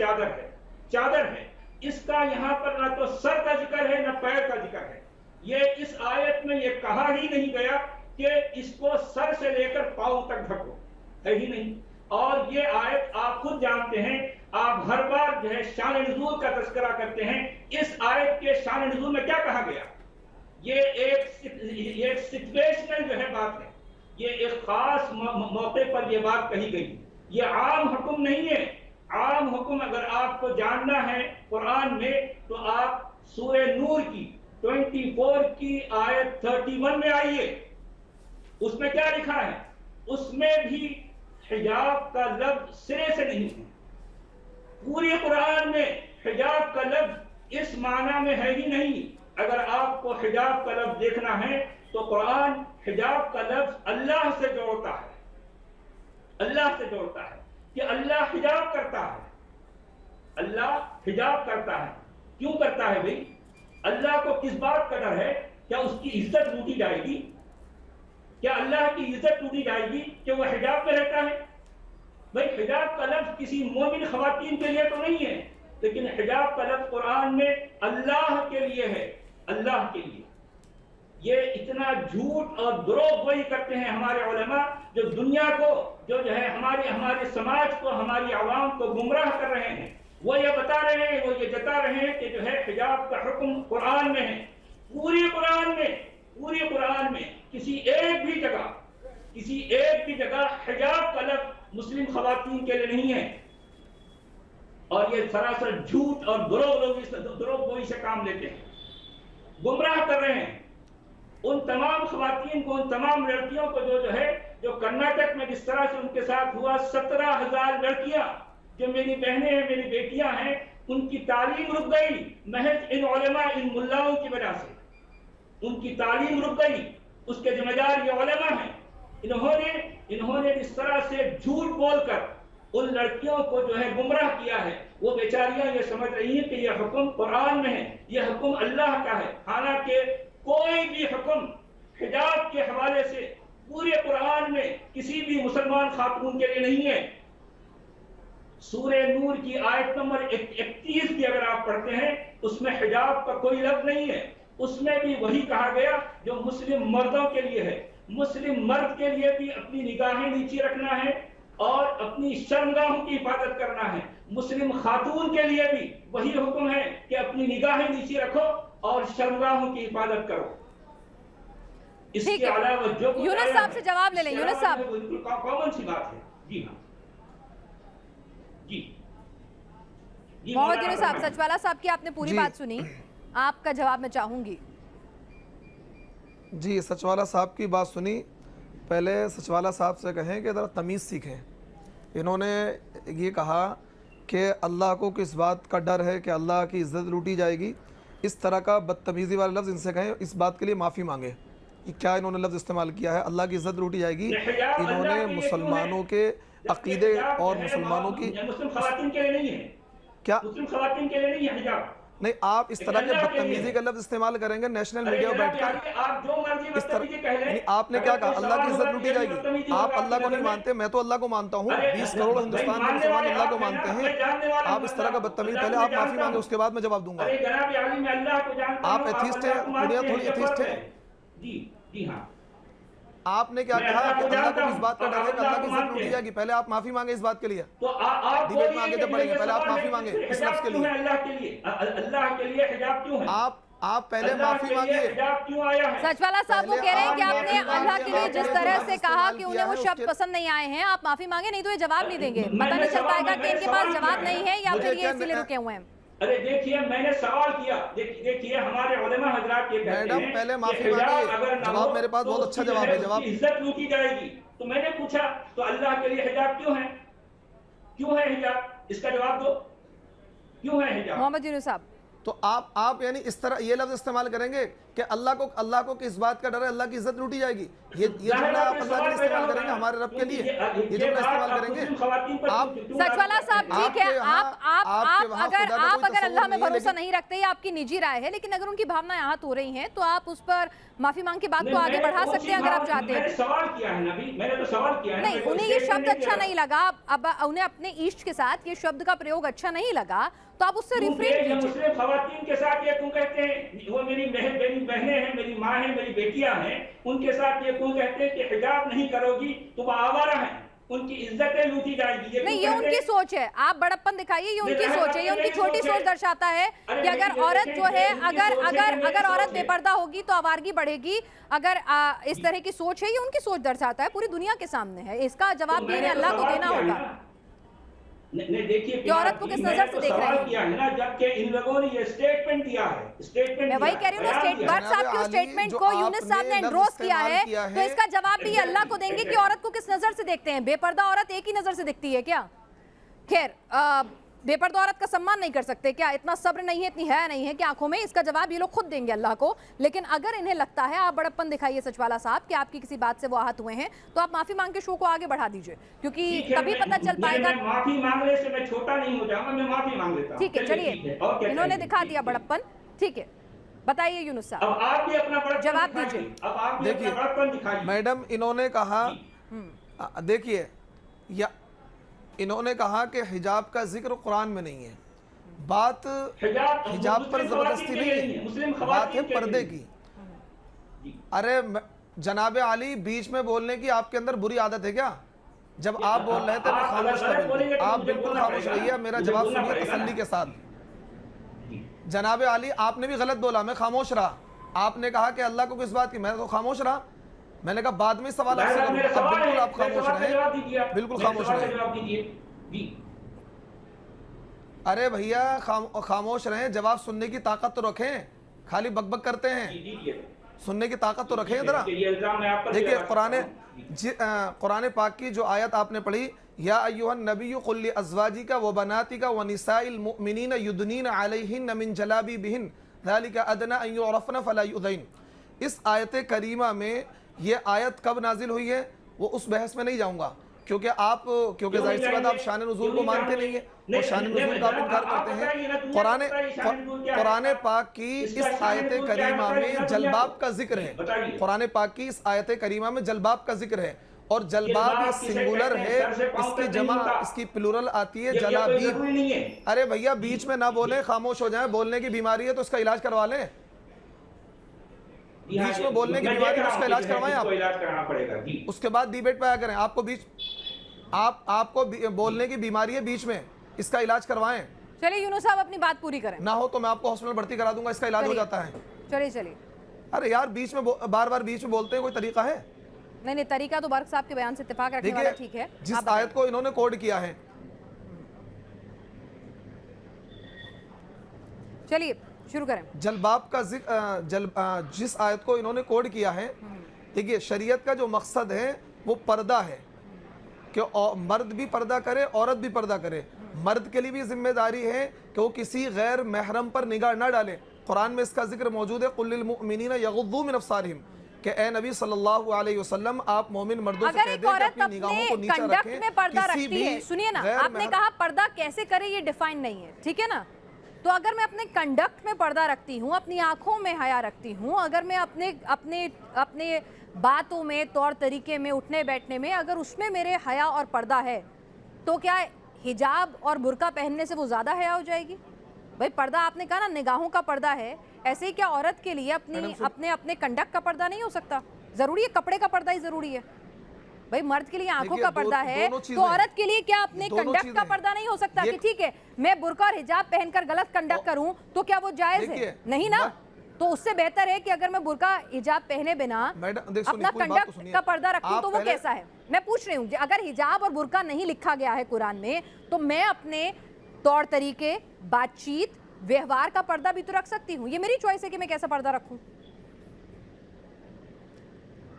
[SPEAKER 5] चादर है। इसका यहाँ पर ना तो सर का जिक्र है ना पैर का जिक्र है। ये इस आयत में ये कहा ही नहीं गया कि इसको सर से लेकर पांव तक ढको, है ही नहीं। और ये आयत आप खुद जानते हैं, आप हर बार जो है शान नुज़ूल का तज़किरा करते हैं। इस आयत के शान नुज़ूल में क्या कहा गया? ये एक सिचुएशनल जो है बात है, ये एक खास मौके पर ये बात कही गई। ये आम हुक्म नहीं है। आम हुक्म अगर आपको जानना है कुरान में तो आप सूरे नूर की 24 की आयत 31 में आइए। उसमें क्या लिखा है? उसमें भी हिजाब का लफ्ज सिरे से नहीं है। पूरे कुरान में हिजाब का लफ्ज इस माना में है ही नहीं। अगर आपको हिजाब का लफ्ज देखना है तो कुरान हिजाब का लफ्ज अल्लाह से जोड़ता है, अल्लाह से जोड़ता है कि अल्लाह हिजाब करता है, अल्लाह हिजाब करता है। क्यों करता है भाई? अल्लाह को किस बात का डर है? क्या उसकी इज्जत लूटी जाएगी? क्या अल्लाह की इज्जत लूटी जाएगी कि वह हिजाब में रहता है? भाई हिजाब का लफ्ज किसी मोमिन खवातीन के लिए तो नहीं है, लेकिन हिजाब का लफ्ज कुरान में अल्लाह के लिए है, अल्लाह के लिए। ये इतना झूठ और दुरोगोई करते हैं हमारे उलमा, जो दुनिया को जो है हमारे समाज को, हमारी आवाम को गुमराह कर रहे हैं। वो ये बता रहे हैं, वो ये जता रहे हैं कि जो है हिजाब का हुक्म कुरान में है। पूरी कुरान में किसी एक भी जगह हिजाब का लफ्ज मुस्लिम खवातीन के लिए नहीं है। और ये सरासर झूठ और दुरोगोई से काम लेते हैं, गुमराह कर रहे हैं उन तमाम खवातीन को, उन तमाम लड़कियों को जो कर्नाटक में जिस तरह से उनके साथ हुआ। 17,000 लड़कियां जो मेरी बहनें हैं, मेरी बेटियां हैं, उनकी तालीम रुक गई महज इन उलमा, इन मुल्लाओं की वजह से। उनकी तालीम रुक गई, उसके जिम्मेदार ये उलमा हैं। इन्होंने इस तरह से झूठ बोलकर उन लड़कियों को जो है गुमराह किया है। वो बेचारियां ये समझ रही हैं कि ये हुक्म कुरान में है, ये हुक्म अल्लाह का है। हालांकि कोई भी हुक्म हिजाब के हवाले से पूरे कुरान में किसी भी मुसलमान खातून के लिए नहीं है। सूरे नूर की आयत नंबर 31 भी अगर आप पढ़ते हैं, उसमें हिजाब का कोई लफ्ज नहीं है। उसमें भी वही कहा गया जो मुस्लिम मर्दों के लिए है। मुस्लिम मर्द के लिए भी अपनी निगाहें नीचे रखना है और अपनी शर्मगाहों की हिफाजत करना है। मुस्लिम खातून के लिए भी वही हुक्म है कि अपनी निगाहें नीचे रखो और शर्मगाहों की हिफाजत करो। इसके अलावा जो
[SPEAKER 1] यूनुस साहब से जवाब ले लें। यूनुस साहब,
[SPEAKER 5] बिल्कुल कॉमन सी बात है। जी हाँ, जी
[SPEAKER 1] मोहम्मद यूनुस साहब, सचवाला साहब की आपने पूरी बात सुनी, आपका जवाब मैं चाहूंगी।
[SPEAKER 4] जी, सचवाला साहब की बात सुनी। पहले सचवाला साहब से कहें कि ज़रा तमीज़ सीखें। इन्होंने ये कहा कि अल्लाह को किस बात का डर है कि अल्लाह की इज़्ज़त लूटी जाएगी। इस तरह का बदतमीज़ी वाला लफ्ज़ इनसे कहें, इस बात के लिए माफ़ी मांगे कि क्या इन्होंने लफ्ज़ इस्तेमाल किया है, अल्लाह की इज़्ज़त लूटी जाएगी। इन्होंने मुसलमानों के अक़ीदे और मुसलमानों की
[SPEAKER 5] मुस्लिम खवातीन के लिए नहीं है,
[SPEAKER 4] क्या
[SPEAKER 5] मुस्लिम खवातीन के लिए नहीं है हिजाब।
[SPEAKER 4] नहीं, आप इस तरह के बदतमीजी का लफ्ज इस्तेमाल करेंगे नेशनल मीडिया में बैठकर,
[SPEAKER 5] आप जो मर्जी
[SPEAKER 4] इस तरह नहीं। आपने क्या कहा? अल्लाह की इज्जत लूटी जाएगी। आप अल्लाह को नहीं मानते, मैं तो अल्लाह को मानता हूँ। 20 करोड़ हिंदुस्तान के मुसलमान अल्लाह को मानते हैं। आप इस तरह का बदतमीज, पहले आप माफी मांगे, उसके बाद मैं जवाब दूंगा। आप एथीस्ट हैं, दुनिया थोड़ी एथीस्ट है।
[SPEAKER 5] जी हाँ,
[SPEAKER 4] आपने क्या कहा कि अल्लाह को इस बात का डर है कि अल्लाह की इज्जत लूटी जाएगी। पहले आप माफी मांगे इस बात के लिए।
[SPEAKER 5] तो आप
[SPEAKER 4] डिबेट में आगे जब बढ़ेंगे, पहले आप माफी मांगे इस लफ्ज के लिए।
[SPEAKER 5] अल्लाह के लिए हिजाब क्यों है?
[SPEAKER 4] आप पहले माफी मांगिए।
[SPEAKER 5] हिजाब क्यों आया है?
[SPEAKER 1] सचवाला साहब वो कह रहे हैं कि आपने अल्लाह के लिए जिस तरह से कहा कि उन्हें वो
[SPEAKER 4] उसके-
[SPEAKER 1] शब्द पसंद नहीं आए हैं, आप माफी मांगे, नहीं तो ये जवाब नहीं देंगे। पता नहीं चल पाएगा कि इनके पास जवाब नहीं है या फिर ये इसीलिए रुके हुए हैं।
[SPEAKER 5] अरे देखिए, मैंने सवाल किया, देखिए हमारे उलमा हजरात ये कहते
[SPEAKER 4] मैडम,
[SPEAKER 5] हैं
[SPEAKER 4] पहले
[SPEAKER 5] कि
[SPEAKER 4] माफी
[SPEAKER 5] हिजाब
[SPEAKER 4] मांगिए।
[SPEAKER 5] अगर ना
[SPEAKER 4] जवाब
[SPEAKER 5] हो
[SPEAKER 4] मेरे पास
[SPEAKER 5] तो
[SPEAKER 4] बहुत अच्छा
[SPEAKER 5] उसकी
[SPEAKER 4] जवाब है।
[SPEAKER 5] जो
[SPEAKER 4] जवाब
[SPEAKER 5] इज्जत लूटी जाएगी। तो मैंने पूछा तो अल्लाह के लिए हिजाब क्यों है? क्यों है हिजाब? इसका जवाब दो, क्यों है हिजाब?
[SPEAKER 1] मोहम्मद यूनुस साहब,
[SPEAKER 4] तो आप यानी इस तरह ये लफ्ज इस्तेमाल करेंगे कि अल्लाह को किस बात का डर है, अल्लाह की इज्जत लूटी जाएगी। ये जुमला आप अल्लाह के लिए इस्तेमाल करेंगे, हमारे रब के लिए ये जुमला इस्तेमाल करेंगे। आप
[SPEAKER 1] सचवाला साहब ठीक है, आप अगर अल्लाह में भरोसा नहीं रखते, ये आपकी निजी राय है, लेकिन अगर उनकी भावनाएं आहत हो रही हैं तो आप उस पर माफी मांग के बात को आगे बढ़ा सकते हैं अगर आप चाहते हैं।
[SPEAKER 5] सवाल किया है ना, मैंने तो सवाल किया है।
[SPEAKER 1] नहीं, उन्हें ये शब्द अच्छा नहीं लगा, अब उन्हें अपने इश्क के साथ ये शब्द का प्रयोग अच्छा नहीं लगा, तो आप उससे रिफ्रेन कीजिए।
[SPEAKER 5] मुस्लिम खवातीन के साथ ये क्यों कहते हैं? वो मेरी बहनें हैं, मेरी माँ है, मेरी बेटियां हैं, उनके साथ ये क्यों कहते हैं कि हिजाब नहीं करोगी तो वो आवारा है, उनकी इज्जतें लूटी जाएगी?
[SPEAKER 1] नहीं, ये उनकी सोच है, आप बड़प्पन दिखाइए, ये उनकी सोच है, ये उनकी छोटी सोच दर्शाता है कि अगर औरत जो है, अगर औरत बेपर्दा होगी तो आवारगी बढ़ेगी। अगर इस तरह की सोच है, ये उनकी सोच दर्शाता है, पूरी दुनिया के सामने है। इसका जवाब भी इन्हें अल्लाह को देना होगा।
[SPEAKER 5] नहीं, देखिए
[SPEAKER 1] कि औरत को किस नजर से देख रहे हैं।
[SPEAKER 5] किया है ना, जबकि इन लोगों ने ये स्टेटमेंट दिया है,
[SPEAKER 1] मैं वही कह रही हूँ ना, भट्ट साहब के स्टेटमेंट को यूनुस साहब ने एंडोर्स किया है, तो इसका जवाब भी अल्लाह को देंगे कि औरत को किस नजर से देखते हैं। बेपर्दा औरत एक ही नजर से दिखती है क्या? खैर, बेपर्दा औरत का सम्मान नहीं कर सकते क्या? इतना सब्र नहीं है, इतनी हया नहीं है कि आंखों में? इसका जवाब ये लोग खुद देंगे अल्लाह को। लेकिन अगर इन्हें लगता है, आप बड़प्पन दिखाइए सचवाला साहब कि आपकी किसी बात से वो आहत हुए हैं, तो आप माफी मांग के शो को आगे बढ़ा दीजिए, क्योंकि तभी पता चल पाएगा।
[SPEAKER 5] माफी मांगने से मैं छोटा नहीं हो जाऊंगा, मैं माफी मांग लेता हूं।
[SPEAKER 1] ठीक है, चलिए, इन्होंने दिखा दिया बड़प्पन। ठीक है, बताइए यूनुस साहब,
[SPEAKER 5] अब आप भी अपना बड़प्पन
[SPEAKER 1] जवाब
[SPEAKER 5] दिखाइए।
[SPEAKER 1] दीजिए।
[SPEAKER 5] अब आप भी अपना बड़प्पन दिखाइए।
[SPEAKER 4] मैडम इन्होंने कहा, देखिए, या इन्होंने कहा कि हिजाब का जिक्र कुरान में नहीं है। बात हिजाब पर जबरदस्ती नहीं है, बात है पर्दे की। अरे जनाब आली, बीच में बोलने की आपके अंदर बुरी आदत है क्या? जब आप बोल रहे थे मैं खामोश था, आप बिल्कुल खामोश रहिए, मेरा जवाब सुनिए तसल्ली के साथ। जनाब आली, आपने भी गलत बोला, मैं खामोश रहा। आपने कहा कि अल्लाह को किस बात की, मैं तो खामोश रहा। मैंने कहा बाद में सवाल आपसे करूंगा, अब बिल्कुल आप खामोश रहे, बिल्कुल खामोश रहे। अरे भैया खामोश रहें, जवाब सुनने की ताकत तो रखें, खाली बकबक करते हैं, सुनने की ताकत तो रखें जरा। देखिए कुरान पाक की जो आयत आपने पढ़ी, या अय्युहन नबिय्यु कुल लि अज़वाजिका व बनातिका व निसाइल मुमिनीना युदनीना अलैहिन्ना मिन जलाबिबिहिन ज़ालिका अदना अन युरफ़ना फला युज़ैन। इस आयत करीमा में ये आयत कब नाजिल हुई है वो उस बहस में नहीं जाऊंगा, क्योंकि जाहिर सी बात आप शान नुज़ूल को मानते नहीं है और शान नुज़ूल का आप इनकार करते हैं। कुरान पाक की इस आयत करीमा में जलबाब का जिक्र है, कुरान पाक की इस आयत करीमा में जलबाब का जिक्र है, और जलबाब ये सिंगुलर है, इसकी जमा इसकी प्लूरल आती है जलाबीब। अरे भैया बीच में ना बोले, खामोश हो जाए, बोलने की बीमारी है तो उसका इलाज करवा लें। बीच में बोलने की बीमारी है उसका इलाज करवाएं आप, उसके बाद डिबेट पे आया करें। आपको आपको बोलने की बीमारी है बीच में, इसका इलाज करवाएं।
[SPEAKER 1] चलिए यूनुस साहब अपनी बात पूरी करें।
[SPEAKER 4] ना हो तो मैं आपको हॉस्पिटल भर्ती करा दूंगा, इसका इलाज हो जाता है।
[SPEAKER 1] चलिए।
[SPEAKER 4] अरे यार बीच में बार बार बीच में बोलते हैं, कोई तरीका है?
[SPEAKER 1] नहीं, तरीका तो बर्क साहब के बयान से इत्तेफाक रखने वाला ठीक है।
[SPEAKER 4] जिस आयत को इन्होंने कोड किया है,
[SPEAKER 1] चलिए शुरू करें।
[SPEAKER 4] जलबाब का जिस आयत को इन्होंने कोड किया है, देखिए शरीयत का जो मकसद है वो पर्दा है, कि मर्द भी पर्दा करे, औरत भी पर्दा करे। मर्द के लिए भी जिम्मेदारी है कि वो किसी गैर महरम पर निगाह ना डाले। कुरान में इसका जिक्र मौजूद है, कुल लिल मुमिनीना यगुद्दू मिन अब्सारिहिम, कि ए नबी सल्लल्लाहु अलैहि वसल्लम आप मोमिन मर्दों से कह दें कि अपनी निगाहों को नीचा रखें।
[SPEAKER 1] में पर्दा रखती है, सुनिए ना, आपने कहा पर्दा कैसे करे ये डिफाइन नहीं है, ठीक है ना? तो अगर मैं अपने कंडक्ट में पर्दा रखती हूँ, अपनी आंखों में हया रखती हूँ, अगर मैं अपने बातों में, तौर तरीके में, उठने बैठने में, अगर उसमें मेरे हया और पर्दा है, तो क्या हिजाब और बुर्का पहनने से वो ज़्यादा हया हो जाएगी? भाई पर्दा आपने कहा ना निगाहों का पर्दा है, ऐसे ही क्या औरत के लिए अपने कंडक्ट का पर्दा नहीं हो सकता? ज़रूरी है कपड़े का पर्दा ही ज़रूरी है? भाई मर्द के लिए आंखों का पर्दा है, तो औरत के लिए क्या अपने कंडक्ट का पर्दा नहीं हो सकता? कि ठीक है मैं बुर्का और हिजाब पहनकर गलत कंडक्ट करूं तो क्या वो जायज है? नहीं ना। तो उससे बेहतर है कि अगर मैं बुर्का हिजाब पहने बिना अपना कंडक्ट का पर्दा रखूं तो वो कैसा है? मैं पूछ रही हूँ, अगर हिजाब और बुर्का नहीं लिखा गया है कुरान में, तो मैं अपने तौर तरीके, बातचीत, व्यवहार का पर्दा भी तो रख सकती हूँ। ये मेरी चॉइस है कि मैं कैसा पर्दा रखूं।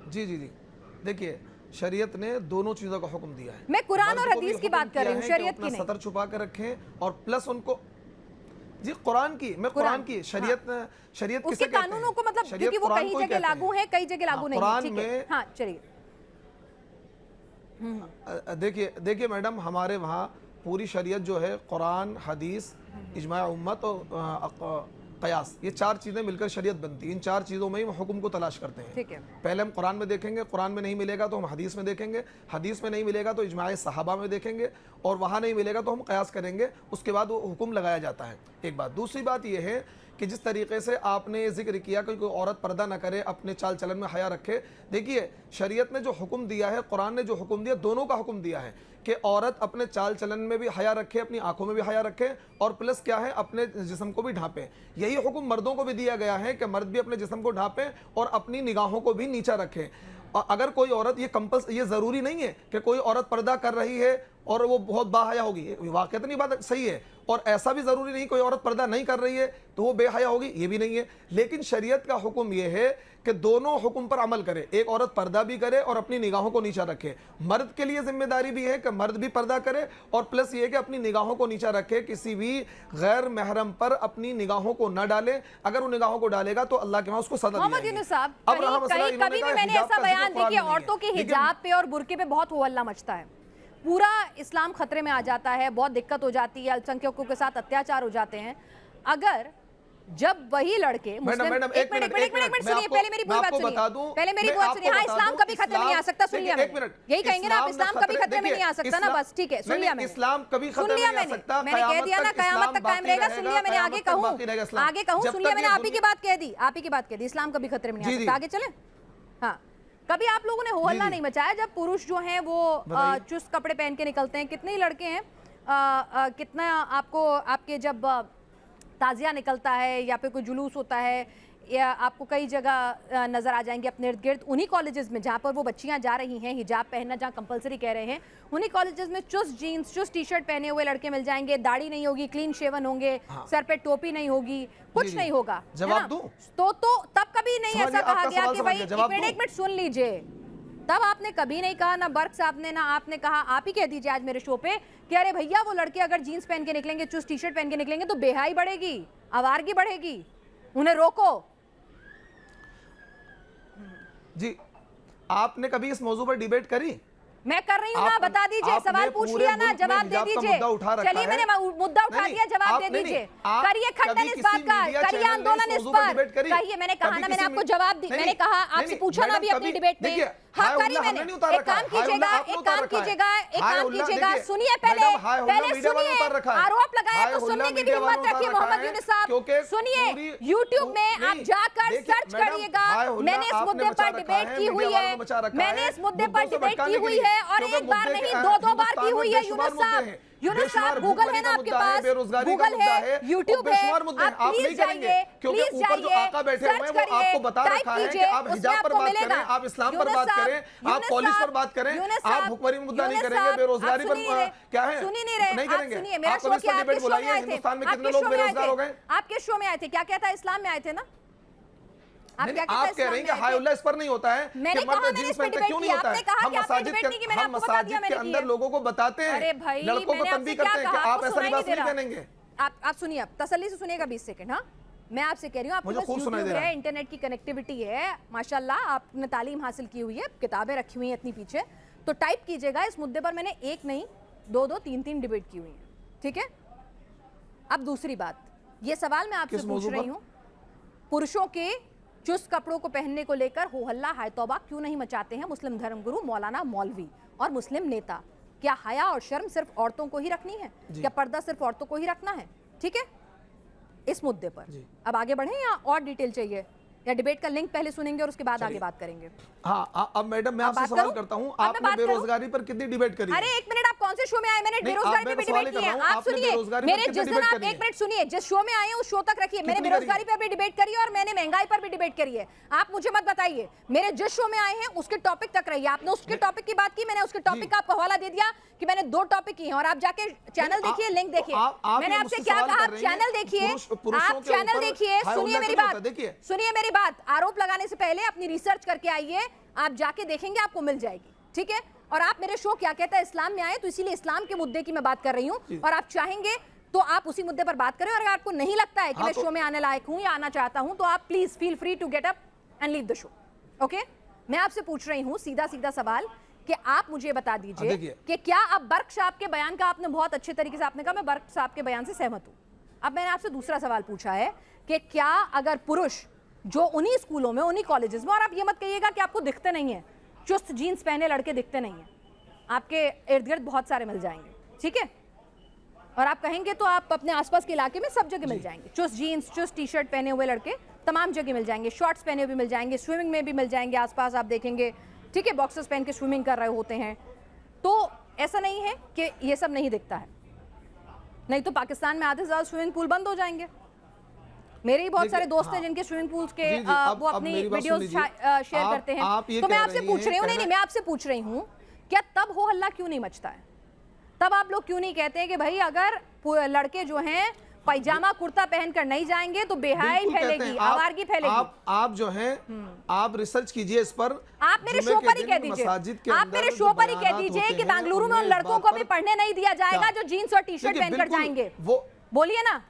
[SPEAKER 4] जी देखिए शरीयत ने दोनों चीजों का हुक्म दिया है।
[SPEAKER 1] मैं कुरान और हदीस की बात कर रही हूँ, शरीयत की नहीं।
[SPEAKER 4] सतर छुपा कर रखें और प्लस उनको जी कुरान की, मैं कुरान की शरीयत शरीयत
[SPEAKER 1] उसके कानूनों को मतलब क्योंकि वो कई जगह लागू है, कई जगह लागू नहीं है, ठीक है। हाँ चलिए।
[SPEAKER 4] देखिए मैडम, हमारे वहाँ पूरी शरीयत जो है कुरान, हदीस, इजमा उम्मत और कयास, ये चार चीज़ें मिलकर शरीयत बनती है। इन चार चीज़ों में ही हम हुक्म को तलाश करते हैं।
[SPEAKER 1] ठीक है।
[SPEAKER 4] पहले हम कुरान में देखेंगे, कुरान में नहीं मिलेगा तो हम हदीस में देखेंगे, हदीस में नहीं मिलेगा तो इजमाए सहाबा में देखेंगे, और वहाँ नहीं मिलेगा तो हम कयास करेंगे। उसके बाद वो हुक्म लगाया जाता है। एक बात। दूसरी बात यह है कि जिस तरीके से आपने जिक्र किया कि कोई औरत पर्दा ना करे, अपने चाल चलन में हया रखे, देखिए शरीयत ने जो हुक्म दिया है, कुरान ने जो हुक्म दिया, दोनों का हुक्म दिया है कि औरत अपने चाल चलन में भी हया रखे, अपनी आंखों में भी हया रखे, और प्लस क्या है अपने जिस्म को भी ढांपे। यही हुक्म मर्दों को भी दिया गया है कि मर्द भी अपने जिस्म को ढांपे और अपनी निगाहों को भी नीचा रखें। अगर कोई औरत ये ज़रूरी नहीं है कि कोई औरत पर्दा कर रही है और वो बहुत बाहया होगी, वाकई नहीं बात सही है, और ऐसा भी जरूरी नहीं कोई औरत पर्दा नहीं कर रही है तो वो बेहया होगी, ये भी नहीं है। लेकिन शरीयत का हुक्म ये है कि दोनों हुक्म पर अमल करे, एक औरत पर्दा भी करे और अपनी निगाहों को नीचा रखे। मर्द के लिए जिम्मेदारी भी है कि मर्द भी पर्दा करे और प्लस ये कि अपनी निगाहों को नीचा रखे, किसी भी गैर महरम पर अपनी निगाहों को न डाले। अगर वो निगाहों को डालेगा तो अल्लाह के वहां उसको सजा
[SPEAKER 1] मोहम्मद
[SPEAKER 4] दिलाएंगे।
[SPEAKER 1] यूनुस साहब,
[SPEAKER 4] अब रहा मसला,
[SPEAKER 1] कहीं
[SPEAKER 4] इन्होंने
[SPEAKER 1] कभी भी
[SPEAKER 4] कहा
[SPEAKER 1] मैंने
[SPEAKER 4] हिजाब
[SPEAKER 1] ऐसा
[SPEAKER 4] का जिक्र
[SPEAKER 1] बयान
[SPEAKER 4] कुरान
[SPEAKER 1] देखिए
[SPEAKER 4] में नहीं
[SPEAKER 1] औरतों के
[SPEAKER 4] है। लेकिन
[SPEAKER 1] हिजाब पे और बुर्के पे बहुत हो हल्ला मचता है, पूरा इस्लाम खतरे में आ जाता है, बहुत दिक्कत हो जाती है, अल्पसंख्यकों के साथ अत्याचार हो जाते हैं। अगर जब वही लड़के मुस्लिम,
[SPEAKER 4] मैडम,
[SPEAKER 1] एक मिनट सुनिए, पहले मेरी पूरी बात सुनिए, पहले मेरी बात सुनिए। हाँ, इस्लाम कभी खतरे में नहीं आ सकता, सुन लिया मैंने, यही कहेंगे ना आप, इस्लाम कभी खतरे में नहीं आ सकता ना, बस ठीक है, सुन लिया मैंने,
[SPEAKER 4] इस्लाम कभी
[SPEAKER 1] सुन
[SPEAKER 4] खतरे में
[SPEAKER 1] लिया
[SPEAKER 4] नहीं आ
[SPEAKER 1] मैंने,
[SPEAKER 4] सकता,
[SPEAKER 1] मैंने कह दिया ना कयामत तक कायम रहेगा, सुन लिया मैंने, आगे कहूँ, सुन लिया मैंने, आप ही की बात कह दी, आप ही की बात कह दी, इस्लाम कभी खतरे में नहीं आ सकता, आगे चले। हाँ, कभी आप लोगों ने हो हल्ला नहीं मचाया जब पुरुष जो हैं वो चुस्त कपड़े पहन के निकलते हैं? कितने ही लड़के हैं, कितना आपको आपके जब ताजिया निकलता है या फिर कोई जुलूस होता है या आपको कई जगह नज़र आ जाएंगे अपने इर्द गिर्द, उन्हीं कॉलेजेस में जहाँ पर वो बच्चियाँ जा रही हैं, हिजाब पहनना जहाँ कंपलसरी कह रहे हैं, उन्हीं कॉलेजेस में चुस्त जीन्स, चुस्त टी शर्ट पहने हुए लड़के मिल जाएंगे, दाढ़ी नहीं होगी, क्लीन शेवन होंगे, सर पे टोपी नहीं होगी, कुछ नहीं होगा।
[SPEAKER 4] जवाब दूं?
[SPEAKER 1] तो तब कभी नहीं ऐसा कहा गया कि भाई एक मिनट सुन लीजिए, तब आपने कभी नहीं कहा, ना बर्क साहब ने ना आपने कहा, आप ही कह दीजिए आज मेरे शो पे कि अरे भैया वो लड़के अगर जीन्स पहन के निकलेंगे, चुस्त टी शर्ट पहन के निकलेंगे तो बेहाई बढ़ेगी, आवारगी बढ़ेगी, उन्हें रोको। जी,
[SPEAKER 4] आपने कभी इस मौजू पर डिबेट करी?
[SPEAKER 1] मैं कर रही हूँ ना, बता दीजिए, सवाल पूछ लिया ना, जवाब दे दीजिए। चलिए मैंने मुद्दा उठा दिया, जवाब दे दीजिए, करिए खंडन इस बात का, करिए आंदोलन इस पर, कहिए। मैंने कहा ना, मैंने आपको जवाब दी, मैंने कहा आपसे पूछा ना अभी अपनी डिबेट में, हाँ करिए। मैंने एक काम कीजिएगा, सुनिए पहले सुनिए, आरोप लगाया तो सुनने की भी हिम्मत रखिए मोहम्मद यूनुस साहब, सुनिए। यूट्यूब में आप जाकर सर्च करिएगा, मैंने इस मुद्दे पर डिबेट की हुई है, मैंने इस मुद्दे पर डिबेट की हुई है और एक बार नहीं दो बार की हुई है। यूनुस साहब गूगल है ना आपके पास, गूगल है, यूट्यूब है, आप प्लीज जाइए, प्लीज जाइए, सर्च करिए, टाइप कीजिए, उसमें आपको मिलेगा।
[SPEAKER 4] आप इस्लाम पर बात करें, आप पुलिस पर बात करें, आप भुखमरी मुद्दा नहीं करेंगे, बेरोजगारी पर क्या है,
[SPEAKER 1] सुन ही नहीं रहे,
[SPEAKER 4] नहीं करेंगे।
[SPEAKER 1] सुनिए, मेरा शो क्या, आपके शो में आए थे,
[SPEAKER 4] हिंदुस्तान में कितने लोग बेरोजगार हो गए?
[SPEAKER 1] आपके शो में आए थे, क्या कहता है, इस्लाम में आए थे ना,
[SPEAKER 4] आप कह रहे हैं कि हाय इस पर नहीं होता है,
[SPEAKER 1] मैंने कहा मैंने इस पर डिबेट किया, आपने कहा कि आपने डिबेट नहीं की, मैंने आपको बता दिया मैंने की।
[SPEAKER 4] अंदर लोगों को बताते हैं,
[SPEAKER 1] अरे भाई
[SPEAKER 4] लड़कों को तंबीह करते हैं कि आप ऐसा लिबास नहीं पहनेंगे।
[SPEAKER 1] आप सुनिए, आप तसल्ली से सुनिएगा 20 सेकंड। हाँ, मैं आपसे कह रही हूँ, आपको यूट्यूब है, इंटरनेट की कनेक्टिविटी है, माशाल्लाह आपने तालीम हासिल की हुई है, किताबें रखी हुई हैं इतनी पीछे, तो टाइप कीजिएगा। इस मुद्दे पर मैंने एक नहीं दो तीन डिबेट की हुई है, ठीक है। अब दूसरी बात, ये सवाल मैं आपसे पूछ रही हूँ, पुरुषों के चुस्त कपड़ों को पहनने को लेकर हो हल्ला हाय तौबा क्यों नहीं मचाते हैं मुस्लिम धर्मगुरु मौलाना मौलवी और मुस्लिम नेता? क्या हया और शर्म सिर्फ औरतों को ही रखनी है? क्या पर्दा सिर्फ औरतों को ही रखना है? ठीक है, इस मुद्दे पर अब आगे बढ़े या और डिटेल चाहिए, या डिबेट का लिंक पहले सुनेंगे और उसके बाद आगे बात करेंगे?
[SPEAKER 4] हाँ, अब मैडम मैं आपसे सवाल करता हूँ, आपने बेरोजगारी पर कितनी डिबेट करी?
[SPEAKER 1] अरे एक मिनट, आप कौन से शो में आए? मैंने बेरोजगारी पे भी डिबेट की है। आप सुनिए, मेरे जिस दिन आप एक मिनट सुनिए, जिस शो में आए हैं उस शो तक रखिए। मैंने बेरोजगारी पर भी डिबेट करी है और मैंने महंगाई पर भी डिबेट करी है। आप मुझे मत बताइए, मेरे जिस शो में आए हैं उसके टॉपिक तक रहिए। आपने उसके टॉपिक की बात की, मैंने उसके टॉपिक का आपको हवाला दे दिया कि मैंने 2 टॉपिक किए हैं और आप जाके चैनल देखिए, लिंक देखिए। मैंने आपसे क्या कहा, आप चैनल देखिए, आप चैनल देखिए, सुनिए मेरी बात, सुनिए मेरी बात। आरोप लगाने से पहले अपनी रिसर्च करके आइए, आप जाके देखेंगे, आपको मिल जाएगी, ठीक है। और आप मेरे शो क्या कहता है इस्लाम में आए, तो इसीलिए इस्लाम के मुद्दे की मैं बात कर रही हूं और आप चाहेंगे तो आप उसी मुद्दे पर बात करें। और अगर आपको नहीं लगता है कि मैं शो में आने लायक हूं या आना चाहता हूं, तो आप please feel free to get up and leave the show, okay. मैं आपसे पूछ रही हूं सीधा सवाल कि आप मुझे बता दीजिए कि क्या अब बर्क साहब के बयान का, आपने बहुत अच्छे तरीके से आपने कहा मैं बर्क साहब के बयान से सहमत हूं। अब मैंने आपसे दूसरा सवाल पूछा है कि क्या अगर पुरुष जो उन्हीं स्कूलों में, उन्हीं कॉलेजेस में, और आप ये मत कहिएगा कि आपको दिखते नहीं है, चुस्त जीन्स पहने लड़के दिखते नहीं हैं, आपके इर्द गिर्द बहुत सारे मिल जाएंगे, ठीक है। और आप कहेंगे तो आप अपने आसपास के इलाके में सब जगह मिल जाएंगे, चुस्त जीन्स, चुस्त टी शर्ट पहने हुए लड़के तमाम जगह मिल जाएंगे, शॉर्ट्स पहने हुए मिल जाएंगे, स्विमिंग में भी मिल जाएंगे आसपास, आप देखेंगे, ठीक है, बॉक्सर्स पहन के स्विमिंग कर रहे होते हैं। तो ऐसा नहीं है कि ये सब नहीं दिखता है, नहीं तो पाकिस्तान में आधे से ज्यादा स्विमिंग पूल बंद हो जाएंगे। मेरे ही बहुत सारे दोस्त हैं जिनके स्विमिंग पूल्स के वो अपनी वीडियोस शेयर करते हैं। तो मैं आपसे पूछ रही हूँ, नहीं मैं आपसे पूछ रही हूँ, क्या तब हो हल्ला क्यों नहीं मचता है? तब आप लोग क्यों नहीं कहते हैं कि भाई अगर लड़के जो हैं पैजामा कुर्ता पहनकर नहीं जाएंगे तो बेहयाई
[SPEAKER 4] बिल्कुल कहते
[SPEAKER 1] फैलेगी,
[SPEAKER 4] हैं।
[SPEAKER 1] आवारगी फैलेगी।
[SPEAKER 4] आप जो हैं आप रिसर्च कीजिए इस पर।
[SPEAKER 1] आप मेरे
[SPEAKER 4] जुमे
[SPEAKER 1] शो
[SPEAKER 4] के
[SPEAKER 1] पर ही
[SPEAKER 4] दिन
[SPEAKER 1] कह दीजिए,
[SPEAKER 4] मसाजिद के
[SPEAKER 1] आप
[SPEAKER 4] अंदर
[SPEAKER 1] मेरे
[SPEAKER 4] जो
[SPEAKER 1] शो पर ही कह
[SPEAKER 4] बयानात
[SPEAKER 1] दीजिए
[SPEAKER 4] होते
[SPEAKER 1] कि
[SPEAKER 4] हैं,
[SPEAKER 1] बेंगलुरु में उन
[SPEAKER 4] उनमें इस
[SPEAKER 1] लड़कों
[SPEAKER 4] बात
[SPEAKER 1] को भी
[SPEAKER 4] पर-
[SPEAKER 1] पढ़ने नहीं दिया जाएगा
[SPEAKER 4] क्या?
[SPEAKER 1] जो जीन्स और टी शर्ट
[SPEAKER 4] देखिए,
[SPEAKER 1] पहनकर
[SPEAKER 4] बिल्कुल
[SPEAKER 1] जाएंगे।
[SPEAKER 4] वो
[SPEAKER 1] बोलिए ना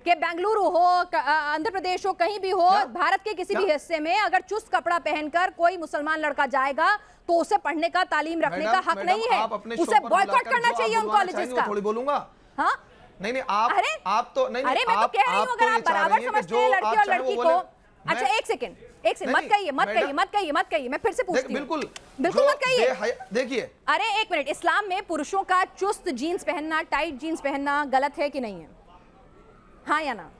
[SPEAKER 1] कि बेंगलुरु हो, आंध्र प्रदेश हो, कहीं भी हो,
[SPEAKER 4] क्या?
[SPEAKER 1] भारत के किसी भी
[SPEAKER 4] क्या?
[SPEAKER 1] हिस्से में अगर चुस्त कपड़ा पहनकर कोई मुसलमान लड़का जाएगा तो उसे पढ़ने का, तालीम रखने का हक नहीं है,
[SPEAKER 4] आप अपने शो
[SPEAKER 1] उसे
[SPEAKER 4] पर
[SPEAKER 1] बॉयकॉट
[SPEAKER 4] बुलाकर
[SPEAKER 1] करना
[SPEAKER 4] जो
[SPEAKER 1] चाहिए
[SPEAKER 4] आप
[SPEAKER 1] उन
[SPEAKER 4] बुलवाना
[SPEAKER 1] कॉलेजेस
[SPEAKER 4] चाहेंगे,
[SPEAKER 1] का।
[SPEAKER 4] वो थोड़ी बोलूंगा।
[SPEAKER 1] हाँ
[SPEAKER 4] नहीं
[SPEAKER 1] अरे
[SPEAKER 4] आप तो नहीं
[SPEAKER 1] अरे मैं तो कह रही हूँ अगर आप बराबर समझते हैं लड़के और लड़की को। अच्छा एक सेकंड मत कहिए मैं फिर से पूछती हूँ।
[SPEAKER 4] बिल्कुल
[SPEAKER 1] मत कहिए।
[SPEAKER 4] देखिए
[SPEAKER 1] अरे एक मिनट, इस्लाम में पुरुषों का चुस्त जीन्स पहनना, टाइट जीन्स पहनना गलत है कि नहीं है? हाँ या ना?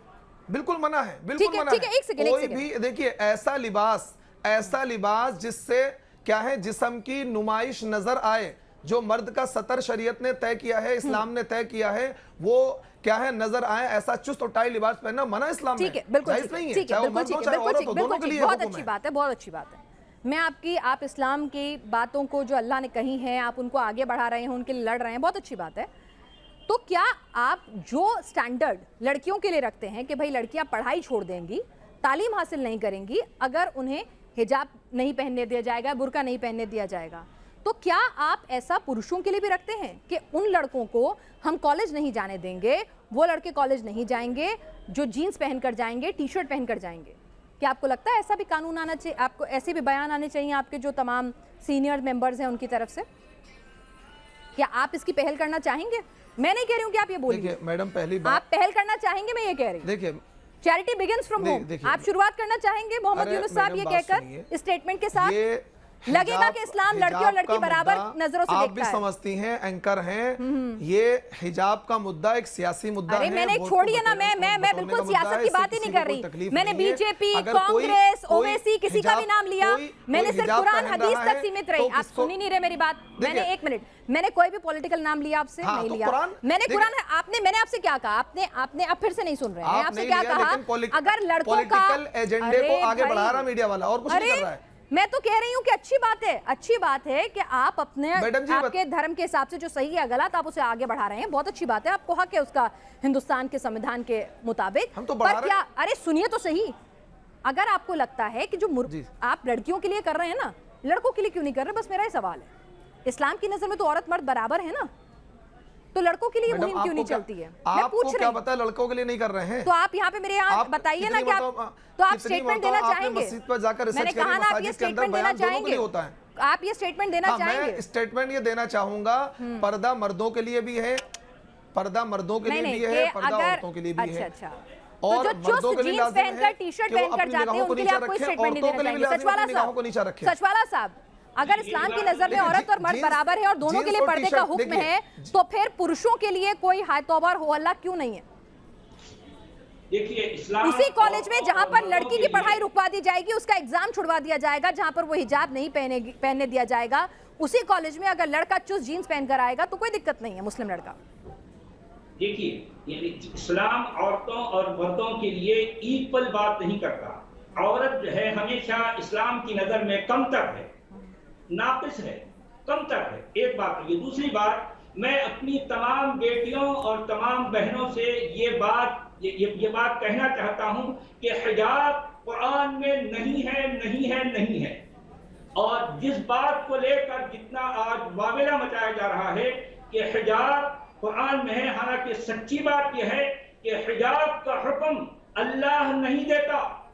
[SPEAKER 4] बिल्कुल मना है, बिल्कुल मना
[SPEAKER 1] ठीक है, एक सेकंड,
[SPEAKER 4] कोई भी देखिए ऐसा लिबास जिससे क्या है जिस्म की नुमाइश नजर आए, जो मर्द का सतर शरीयत ने तय किया है, इस्लाम ने तय किया है, वो क्या है नजर आए, ऐसा चुस्त और टाइट लिबास पहनना मना इस्लाम में।
[SPEAKER 1] ठीक है, बिल्कुल
[SPEAKER 4] जायज नहीं है,
[SPEAKER 1] ठीक है,
[SPEAKER 4] चाहे वो
[SPEAKER 1] बिल्कुल
[SPEAKER 4] मर्द हो
[SPEAKER 1] ठीक
[SPEAKER 4] चाहे
[SPEAKER 1] है,
[SPEAKER 4] औरत हो, दोनों के लिए
[SPEAKER 1] बहुत
[SPEAKER 4] हुक्म
[SPEAKER 1] अच्छी
[SPEAKER 4] है।
[SPEAKER 1] बात है, बहुत अच्छी बात है। मैं आप इस्लाम की बातों को जो अल्लाह ने कही है आप उनको आगे बढ़ा रहे हैं, उनके लिए लड़ रहे हैं, बहुत अच्छी बात है। तो क्या आप जो स्टैंडर्ड लड़कियों के लिए रखते हैं कि भाई लड़कियां पढ़ाई छोड़ देंगी, तालीम हासिल नहीं करेंगी अगर उन्हें हिजाब नहीं पहनने दिया जाएगा, बुर्का नहीं पहनने दिया जाएगा, तो क्या आप ऐसा पुरुषों के लिए भी रखते हैं कि उन लड़कों को हम कॉलेज नहीं जाने देंगे, वो लड़के कॉलेज नहीं जाएंगे जो जीन्स पहनकर जाएंगे, टी शर्ट पहनकर जाएंगे? क्या आपको लगता है ऐसा भी कानून आना चाहिए, आपको ऐसे भी बयान आने चाहिए आपके जो तमाम सीनियर मेंबर्स हैं उनकी तरफ से? क्या आप इसकी पहल करना चाहेंगे? मैं नहीं कह रही हूँ कि आप ये बोलिए।
[SPEAKER 4] देखिए मैडम पहली
[SPEAKER 1] आप
[SPEAKER 4] बात
[SPEAKER 1] पहल करना चाहेंगे, मैं ये कह रही हूँ।
[SPEAKER 4] देखिए
[SPEAKER 1] चैरिटी बिगिंस फ्रॉम होम।
[SPEAKER 4] देखिए,
[SPEAKER 1] आप शुरुआत करना चाहेंगे मोहम्मद
[SPEAKER 4] अरे
[SPEAKER 1] यूनुस साहब ये
[SPEAKER 4] मैडम, बात
[SPEAKER 1] कहकर
[SPEAKER 4] सुनिए।
[SPEAKER 1] स्टेटमेंट के साथ?
[SPEAKER 4] ये
[SPEAKER 1] लगेगा
[SPEAKER 4] हिजाब-
[SPEAKER 1] कि इस्लाम लड़के और
[SPEAKER 4] हिजाब
[SPEAKER 1] लड़की
[SPEAKER 4] का
[SPEAKER 1] बराबर
[SPEAKER 4] मुद्दा
[SPEAKER 1] नजरों से
[SPEAKER 4] आप
[SPEAKER 1] देखता
[SPEAKER 4] भी
[SPEAKER 1] है।
[SPEAKER 4] समझती हैं, एंकर हैं, ये हिजाब का मुद्दा एक सियासी मुद्दा
[SPEAKER 1] अरे
[SPEAKER 4] है।
[SPEAKER 1] मैंने
[SPEAKER 4] वोट
[SPEAKER 1] छोड़िए
[SPEAKER 4] को
[SPEAKER 1] ना, मैं
[SPEAKER 4] बटोरने
[SPEAKER 1] बिल्कुल
[SPEAKER 4] का मुद्दा
[SPEAKER 1] सियासत
[SPEAKER 4] है,
[SPEAKER 1] की बात ही
[SPEAKER 4] इससे
[SPEAKER 1] नहीं
[SPEAKER 4] किसी
[SPEAKER 1] कर
[SPEAKER 4] को कोई
[SPEAKER 1] रही।
[SPEAKER 4] तकलीफ
[SPEAKER 1] मैंने
[SPEAKER 4] नहीं है।
[SPEAKER 1] बीजेपी,
[SPEAKER 4] अगर कोई-
[SPEAKER 1] कांग्रेस,
[SPEAKER 4] कोई
[SPEAKER 1] ओवैसी किसी का भी नाम लिया, मैंने सिर्फ
[SPEAKER 4] हिजाब
[SPEAKER 1] कुरान
[SPEAKER 4] पहन
[SPEAKER 1] हदीस
[SPEAKER 4] रहा
[SPEAKER 1] तक
[SPEAKER 4] है,
[SPEAKER 1] सीमित रही।
[SPEAKER 4] तो
[SPEAKER 1] आप
[SPEAKER 4] किसको-
[SPEAKER 1] सुन ही नहीं रहे मेरी बात। मैंने
[SPEAKER 4] देखिए-
[SPEAKER 1] एक मिनट, मैंने कोई भी पॉलिटिकल नाम लिया आपसे
[SPEAKER 4] हाँ,
[SPEAKER 1] नहीं
[SPEAKER 4] तो
[SPEAKER 1] लिया।
[SPEAKER 4] कुरान-
[SPEAKER 1] मैंने
[SPEAKER 4] देखिए-
[SPEAKER 1] कुरान मैंने आपसे क्या कहा? आपने अब फिर से नहीं सुन रहे हैं। मैं
[SPEAKER 4] आप
[SPEAKER 1] आपसे
[SPEAKER 4] नहीं
[SPEAKER 1] क्या
[SPEAKER 4] लिया,
[SPEAKER 1] कहा?
[SPEAKER 4] लेकिन
[SPEAKER 1] अगर लड़कों का
[SPEAKER 4] पॉलिटिकल एजेंडे को
[SPEAKER 1] अरे
[SPEAKER 4] आगे
[SPEAKER 1] भाई,
[SPEAKER 4] बढ़ा रहा मीडिया वाला, और कुछ नहीं कर रहा है।
[SPEAKER 1] मैं तो कह रही हूँ कि अच्छी बात है कि आप अपने
[SPEAKER 4] मैडम जी,
[SPEAKER 1] आपके धर्म के हिसाब से जो सही है गलत आप उसे आगे बढ़ा रहे हैं, बहुत अच्छी बात है, आपको हक है उसका हिंदुस्तान के संविधान के मुताबिक।
[SPEAKER 4] हम तो बढ़ा
[SPEAKER 1] पर
[SPEAKER 4] रहे
[SPEAKER 1] क्या, अरे सुनिए तो सही, अगर आपको लगता है कि जो
[SPEAKER 4] जी।
[SPEAKER 1] आप लड़कियों के लिए कर रहे हैं ना, लड़कों के लिए क्यों नहीं कर रहे? बस मेरा ही सवाल है। इस्लाम की नजर में तो औरत मर्द बराबर है ना, तो लड़कों के लिए
[SPEAKER 4] मैडम,
[SPEAKER 1] मुहिम क्यों नहीं
[SPEAKER 4] आपको
[SPEAKER 1] चलती है?
[SPEAKER 4] क्या-
[SPEAKER 1] मैं
[SPEAKER 4] आपको
[SPEAKER 1] पूछ
[SPEAKER 4] क्या
[SPEAKER 1] रही हूं।
[SPEAKER 4] पता लड़कों के लिए नहीं कर रहे हैं?
[SPEAKER 1] तो आप यहाँ पे मेरे यहाँ
[SPEAKER 4] आप
[SPEAKER 1] बताइए ना
[SPEAKER 4] कितनी
[SPEAKER 1] कि आप
[SPEAKER 4] मरतबा-
[SPEAKER 1] तो आप
[SPEAKER 4] कितनी
[SPEAKER 1] स्टेटमेंट
[SPEAKER 4] मरतबा
[SPEAKER 1] देना
[SPEAKER 4] आपने
[SPEAKER 1] चाहेंगे?
[SPEAKER 4] मस्जिद पर जाकर रिसर्च
[SPEAKER 1] मैंने
[SPEAKER 4] करी,
[SPEAKER 1] कहा ना आप ये
[SPEAKER 4] मसाजिद के अंदर
[SPEAKER 1] स्टेटमेंट देना
[SPEAKER 4] बयान दोनों के
[SPEAKER 1] चाहेंगे?
[SPEAKER 4] लिए होता है।
[SPEAKER 1] आप ये स्टेटमेंट देना
[SPEAKER 4] हाँ,
[SPEAKER 1] चाहेंगे?
[SPEAKER 4] मैं स्टेटमेंट ये देना चाहूंगा, पर्दा मर्दों के लिए भी है, पर्दा मर्दों के लिए भी है, पर्दा औरतों के लिए भी है।
[SPEAKER 1] अच्छा
[SPEAKER 4] और
[SPEAKER 1] तो जो
[SPEAKER 4] मर्दों के लिए
[SPEAKER 1] जीन्स
[SPEAKER 4] लाजिम है
[SPEAKER 1] पहनकर टी शर्ट
[SPEAKER 4] कि वो
[SPEAKER 1] पहनकर
[SPEAKER 4] अपनी
[SPEAKER 1] जाते हैं
[SPEAKER 4] निगाहों को
[SPEAKER 1] उनके लिए
[SPEAKER 4] नीचे
[SPEAKER 1] आप कोई
[SPEAKER 4] रखें,
[SPEAKER 1] स्टेटमेंट नहीं
[SPEAKER 4] औरतों
[SPEAKER 1] देना
[SPEAKER 4] के लिए भी
[SPEAKER 1] चाहेंगे?
[SPEAKER 4] लाजिम है
[SPEAKER 1] सचवाला
[SPEAKER 4] अपनी निगाहों को नीचे
[SPEAKER 1] साहब,
[SPEAKER 4] रखें।
[SPEAKER 1] सचवाला साहब, अगर इस्लाम की नजर में
[SPEAKER 4] देखिए,
[SPEAKER 1] औरत और मर्द
[SPEAKER 4] जीन्स-
[SPEAKER 1] बराबर है और दोनों के लिए
[SPEAKER 4] जीन्स और
[SPEAKER 1] पर्दे का
[SPEAKER 4] टी-शर्ट,
[SPEAKER 1] हुक्म
[SPEAKER 4] देखिए,
[SPEAKER 1] है, तो फिर पुरुषों के लिए कोई हाय तौबा हो अल्लाह क्यों नहीं है?
[SPEAKER 5] देखिए इस्लाम
[SPEAKER 1] उसी कॉलेज में
[SPEAKER 5] और-
[SPEAKER 1] जहां
[SPEAKER 5] और
[SPEAKER 1] पर
[SPEAKER 5] मर्दों
[SPEAKER 1] लड़की
[SPEAKER 5] के
[SPEAKER 1] की
[SPEAKER 5] लिए-
[SPEAKER 1] पढ़ाई रुकवा दी जाएगी, उसका एग्जाम छुड़वा दिया जाएगा, जहां पर वो हिजाब नहीं पहनने दिया जाएगा, उसी कॉलेज में अगर लड़का चुस्त जीन्स पहनकर आएगा तो कोई दिक्कत नहीं है, मुस्लिम लड़का।
[SPEAKER 5] देखिए यानी इस्लाम औरतों और मर्दों के लिए इक्वल बात नहीं करता। औरत जो है हमेशा इस्लाम की नजर में कमतर है, नाकिस है, कमतर है। एक बात ये। दूसरी बात, मैं अपनी तमाम बेटियों और तमाम बहनों से ये बात कहना चाहता हूं कि हिजाब कुरान में नहीं है। और जिस बात को लेकर जितना आज वावेला मचाया जा रहा है कि हिजाब कुरान में है, हालांकि सच्ची बात यह है कि हिजाब का हुक्म अल्लाह नहीं देता,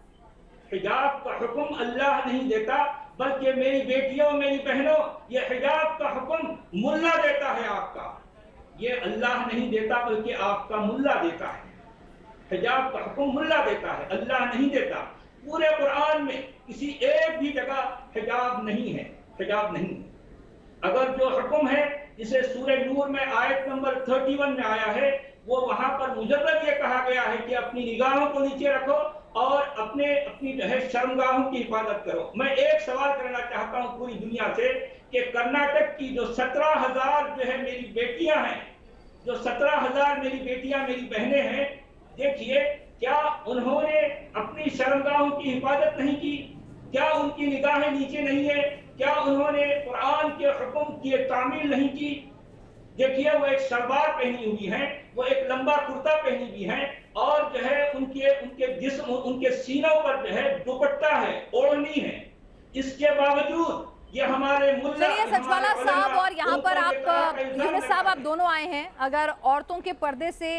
[SPEAKER 5] हिजाब का हुक्म अल्लाह नहीं देता, बल्कि मेरी बेटियों मेरी बहनों, ये हिजाब का हुक्म मुल्ला देता है आपका। ये अल्लाह नहीं देता बल्कि आपका मुल्ला देता है। हिजाब का हुक्म मुल्ला देता है, अल्लाह नहीं देता। पूरे कुरान में किसी एक भी जगह हिजाब नहीं है, हिजाब नहीं है। अगर जो हुक्म है जिसे सूरह नूर में आयत नंबर 31 में आया है, वो वहां पर मुजर्रद ये कहा गया है कि अपनी निगाहों को नीचे रखो और अपनी जो है शर्मगाहों की हिफाजत करो। मैं एक सवाल करना चाहता हूं पूरी दुनिया से कि कर्नाटक की जो 17,000 जो है मेरी बेटियां हैं, जो 17,000 मेरी बेटियां मेरी बहनें हैं, देखिए क्या उन्होंने अपनी शर्मगाहों की हिफाजत नहीं की? क्या उनकी निगाहें नीचे नहीं है? क्या उन्होंने कुरान के हुक्म की तामील नहीं की? देखिए वो एक सलवार पहनी हुई है, वो एक लंबा कुर्ता पहनी हुई हैं और जो है उनके जिस्म, उनके सीनों पर जो है दुपट्टा है, ओढ़नी है। इसके बावजूद ये हमारे मुल्ला,
[SPEAKER 1] चलिए सचवाला
[SPEAKER 5] हमारे
[SPEAKER 1] साहब,
[SPEAKER 5] उलमा,
[SPEAKER 1] और यहाँ
[SPEAKER 5] उन
[SPEAKER 1] पर
[SPEAKER 5] ये तरह
[SPEAKER 1] आप
[SPEAKER 5] का इल्जाम
[SPEAKER 1] यूनुस साहब, आप
[SPEAKER 5] लगाते हैं।
[SPEAKER 1] दोनों आए हैं। अगर औरतों के पर्दे से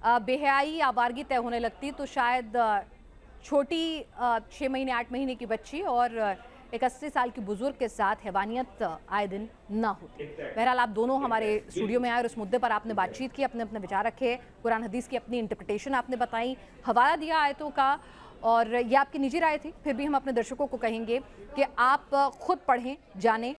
[SPEAKER 1] बेहयाई आवारगी तय होने लगती तो शायद छोटी 6 महीने 8 महीने की बच्ची और एक 80 साल की बुजुर्ग के साथ हैवानियत आए दिन ना होती। बहरहाल आप दोनों हमारे स्टूडियो में आए और इस मुद्दे पर आपने बातचीत की, अपने अपने विचार रखे, कुरान हदीस की अपनी इंटरप्रिटेशन आपने बताई, हवाला दिया आयतों का, और ये आपकी निजी राय थी। फिर भी हम अपने दर्शकों को कहेंगे कि आप खुद पढ़ें, जानें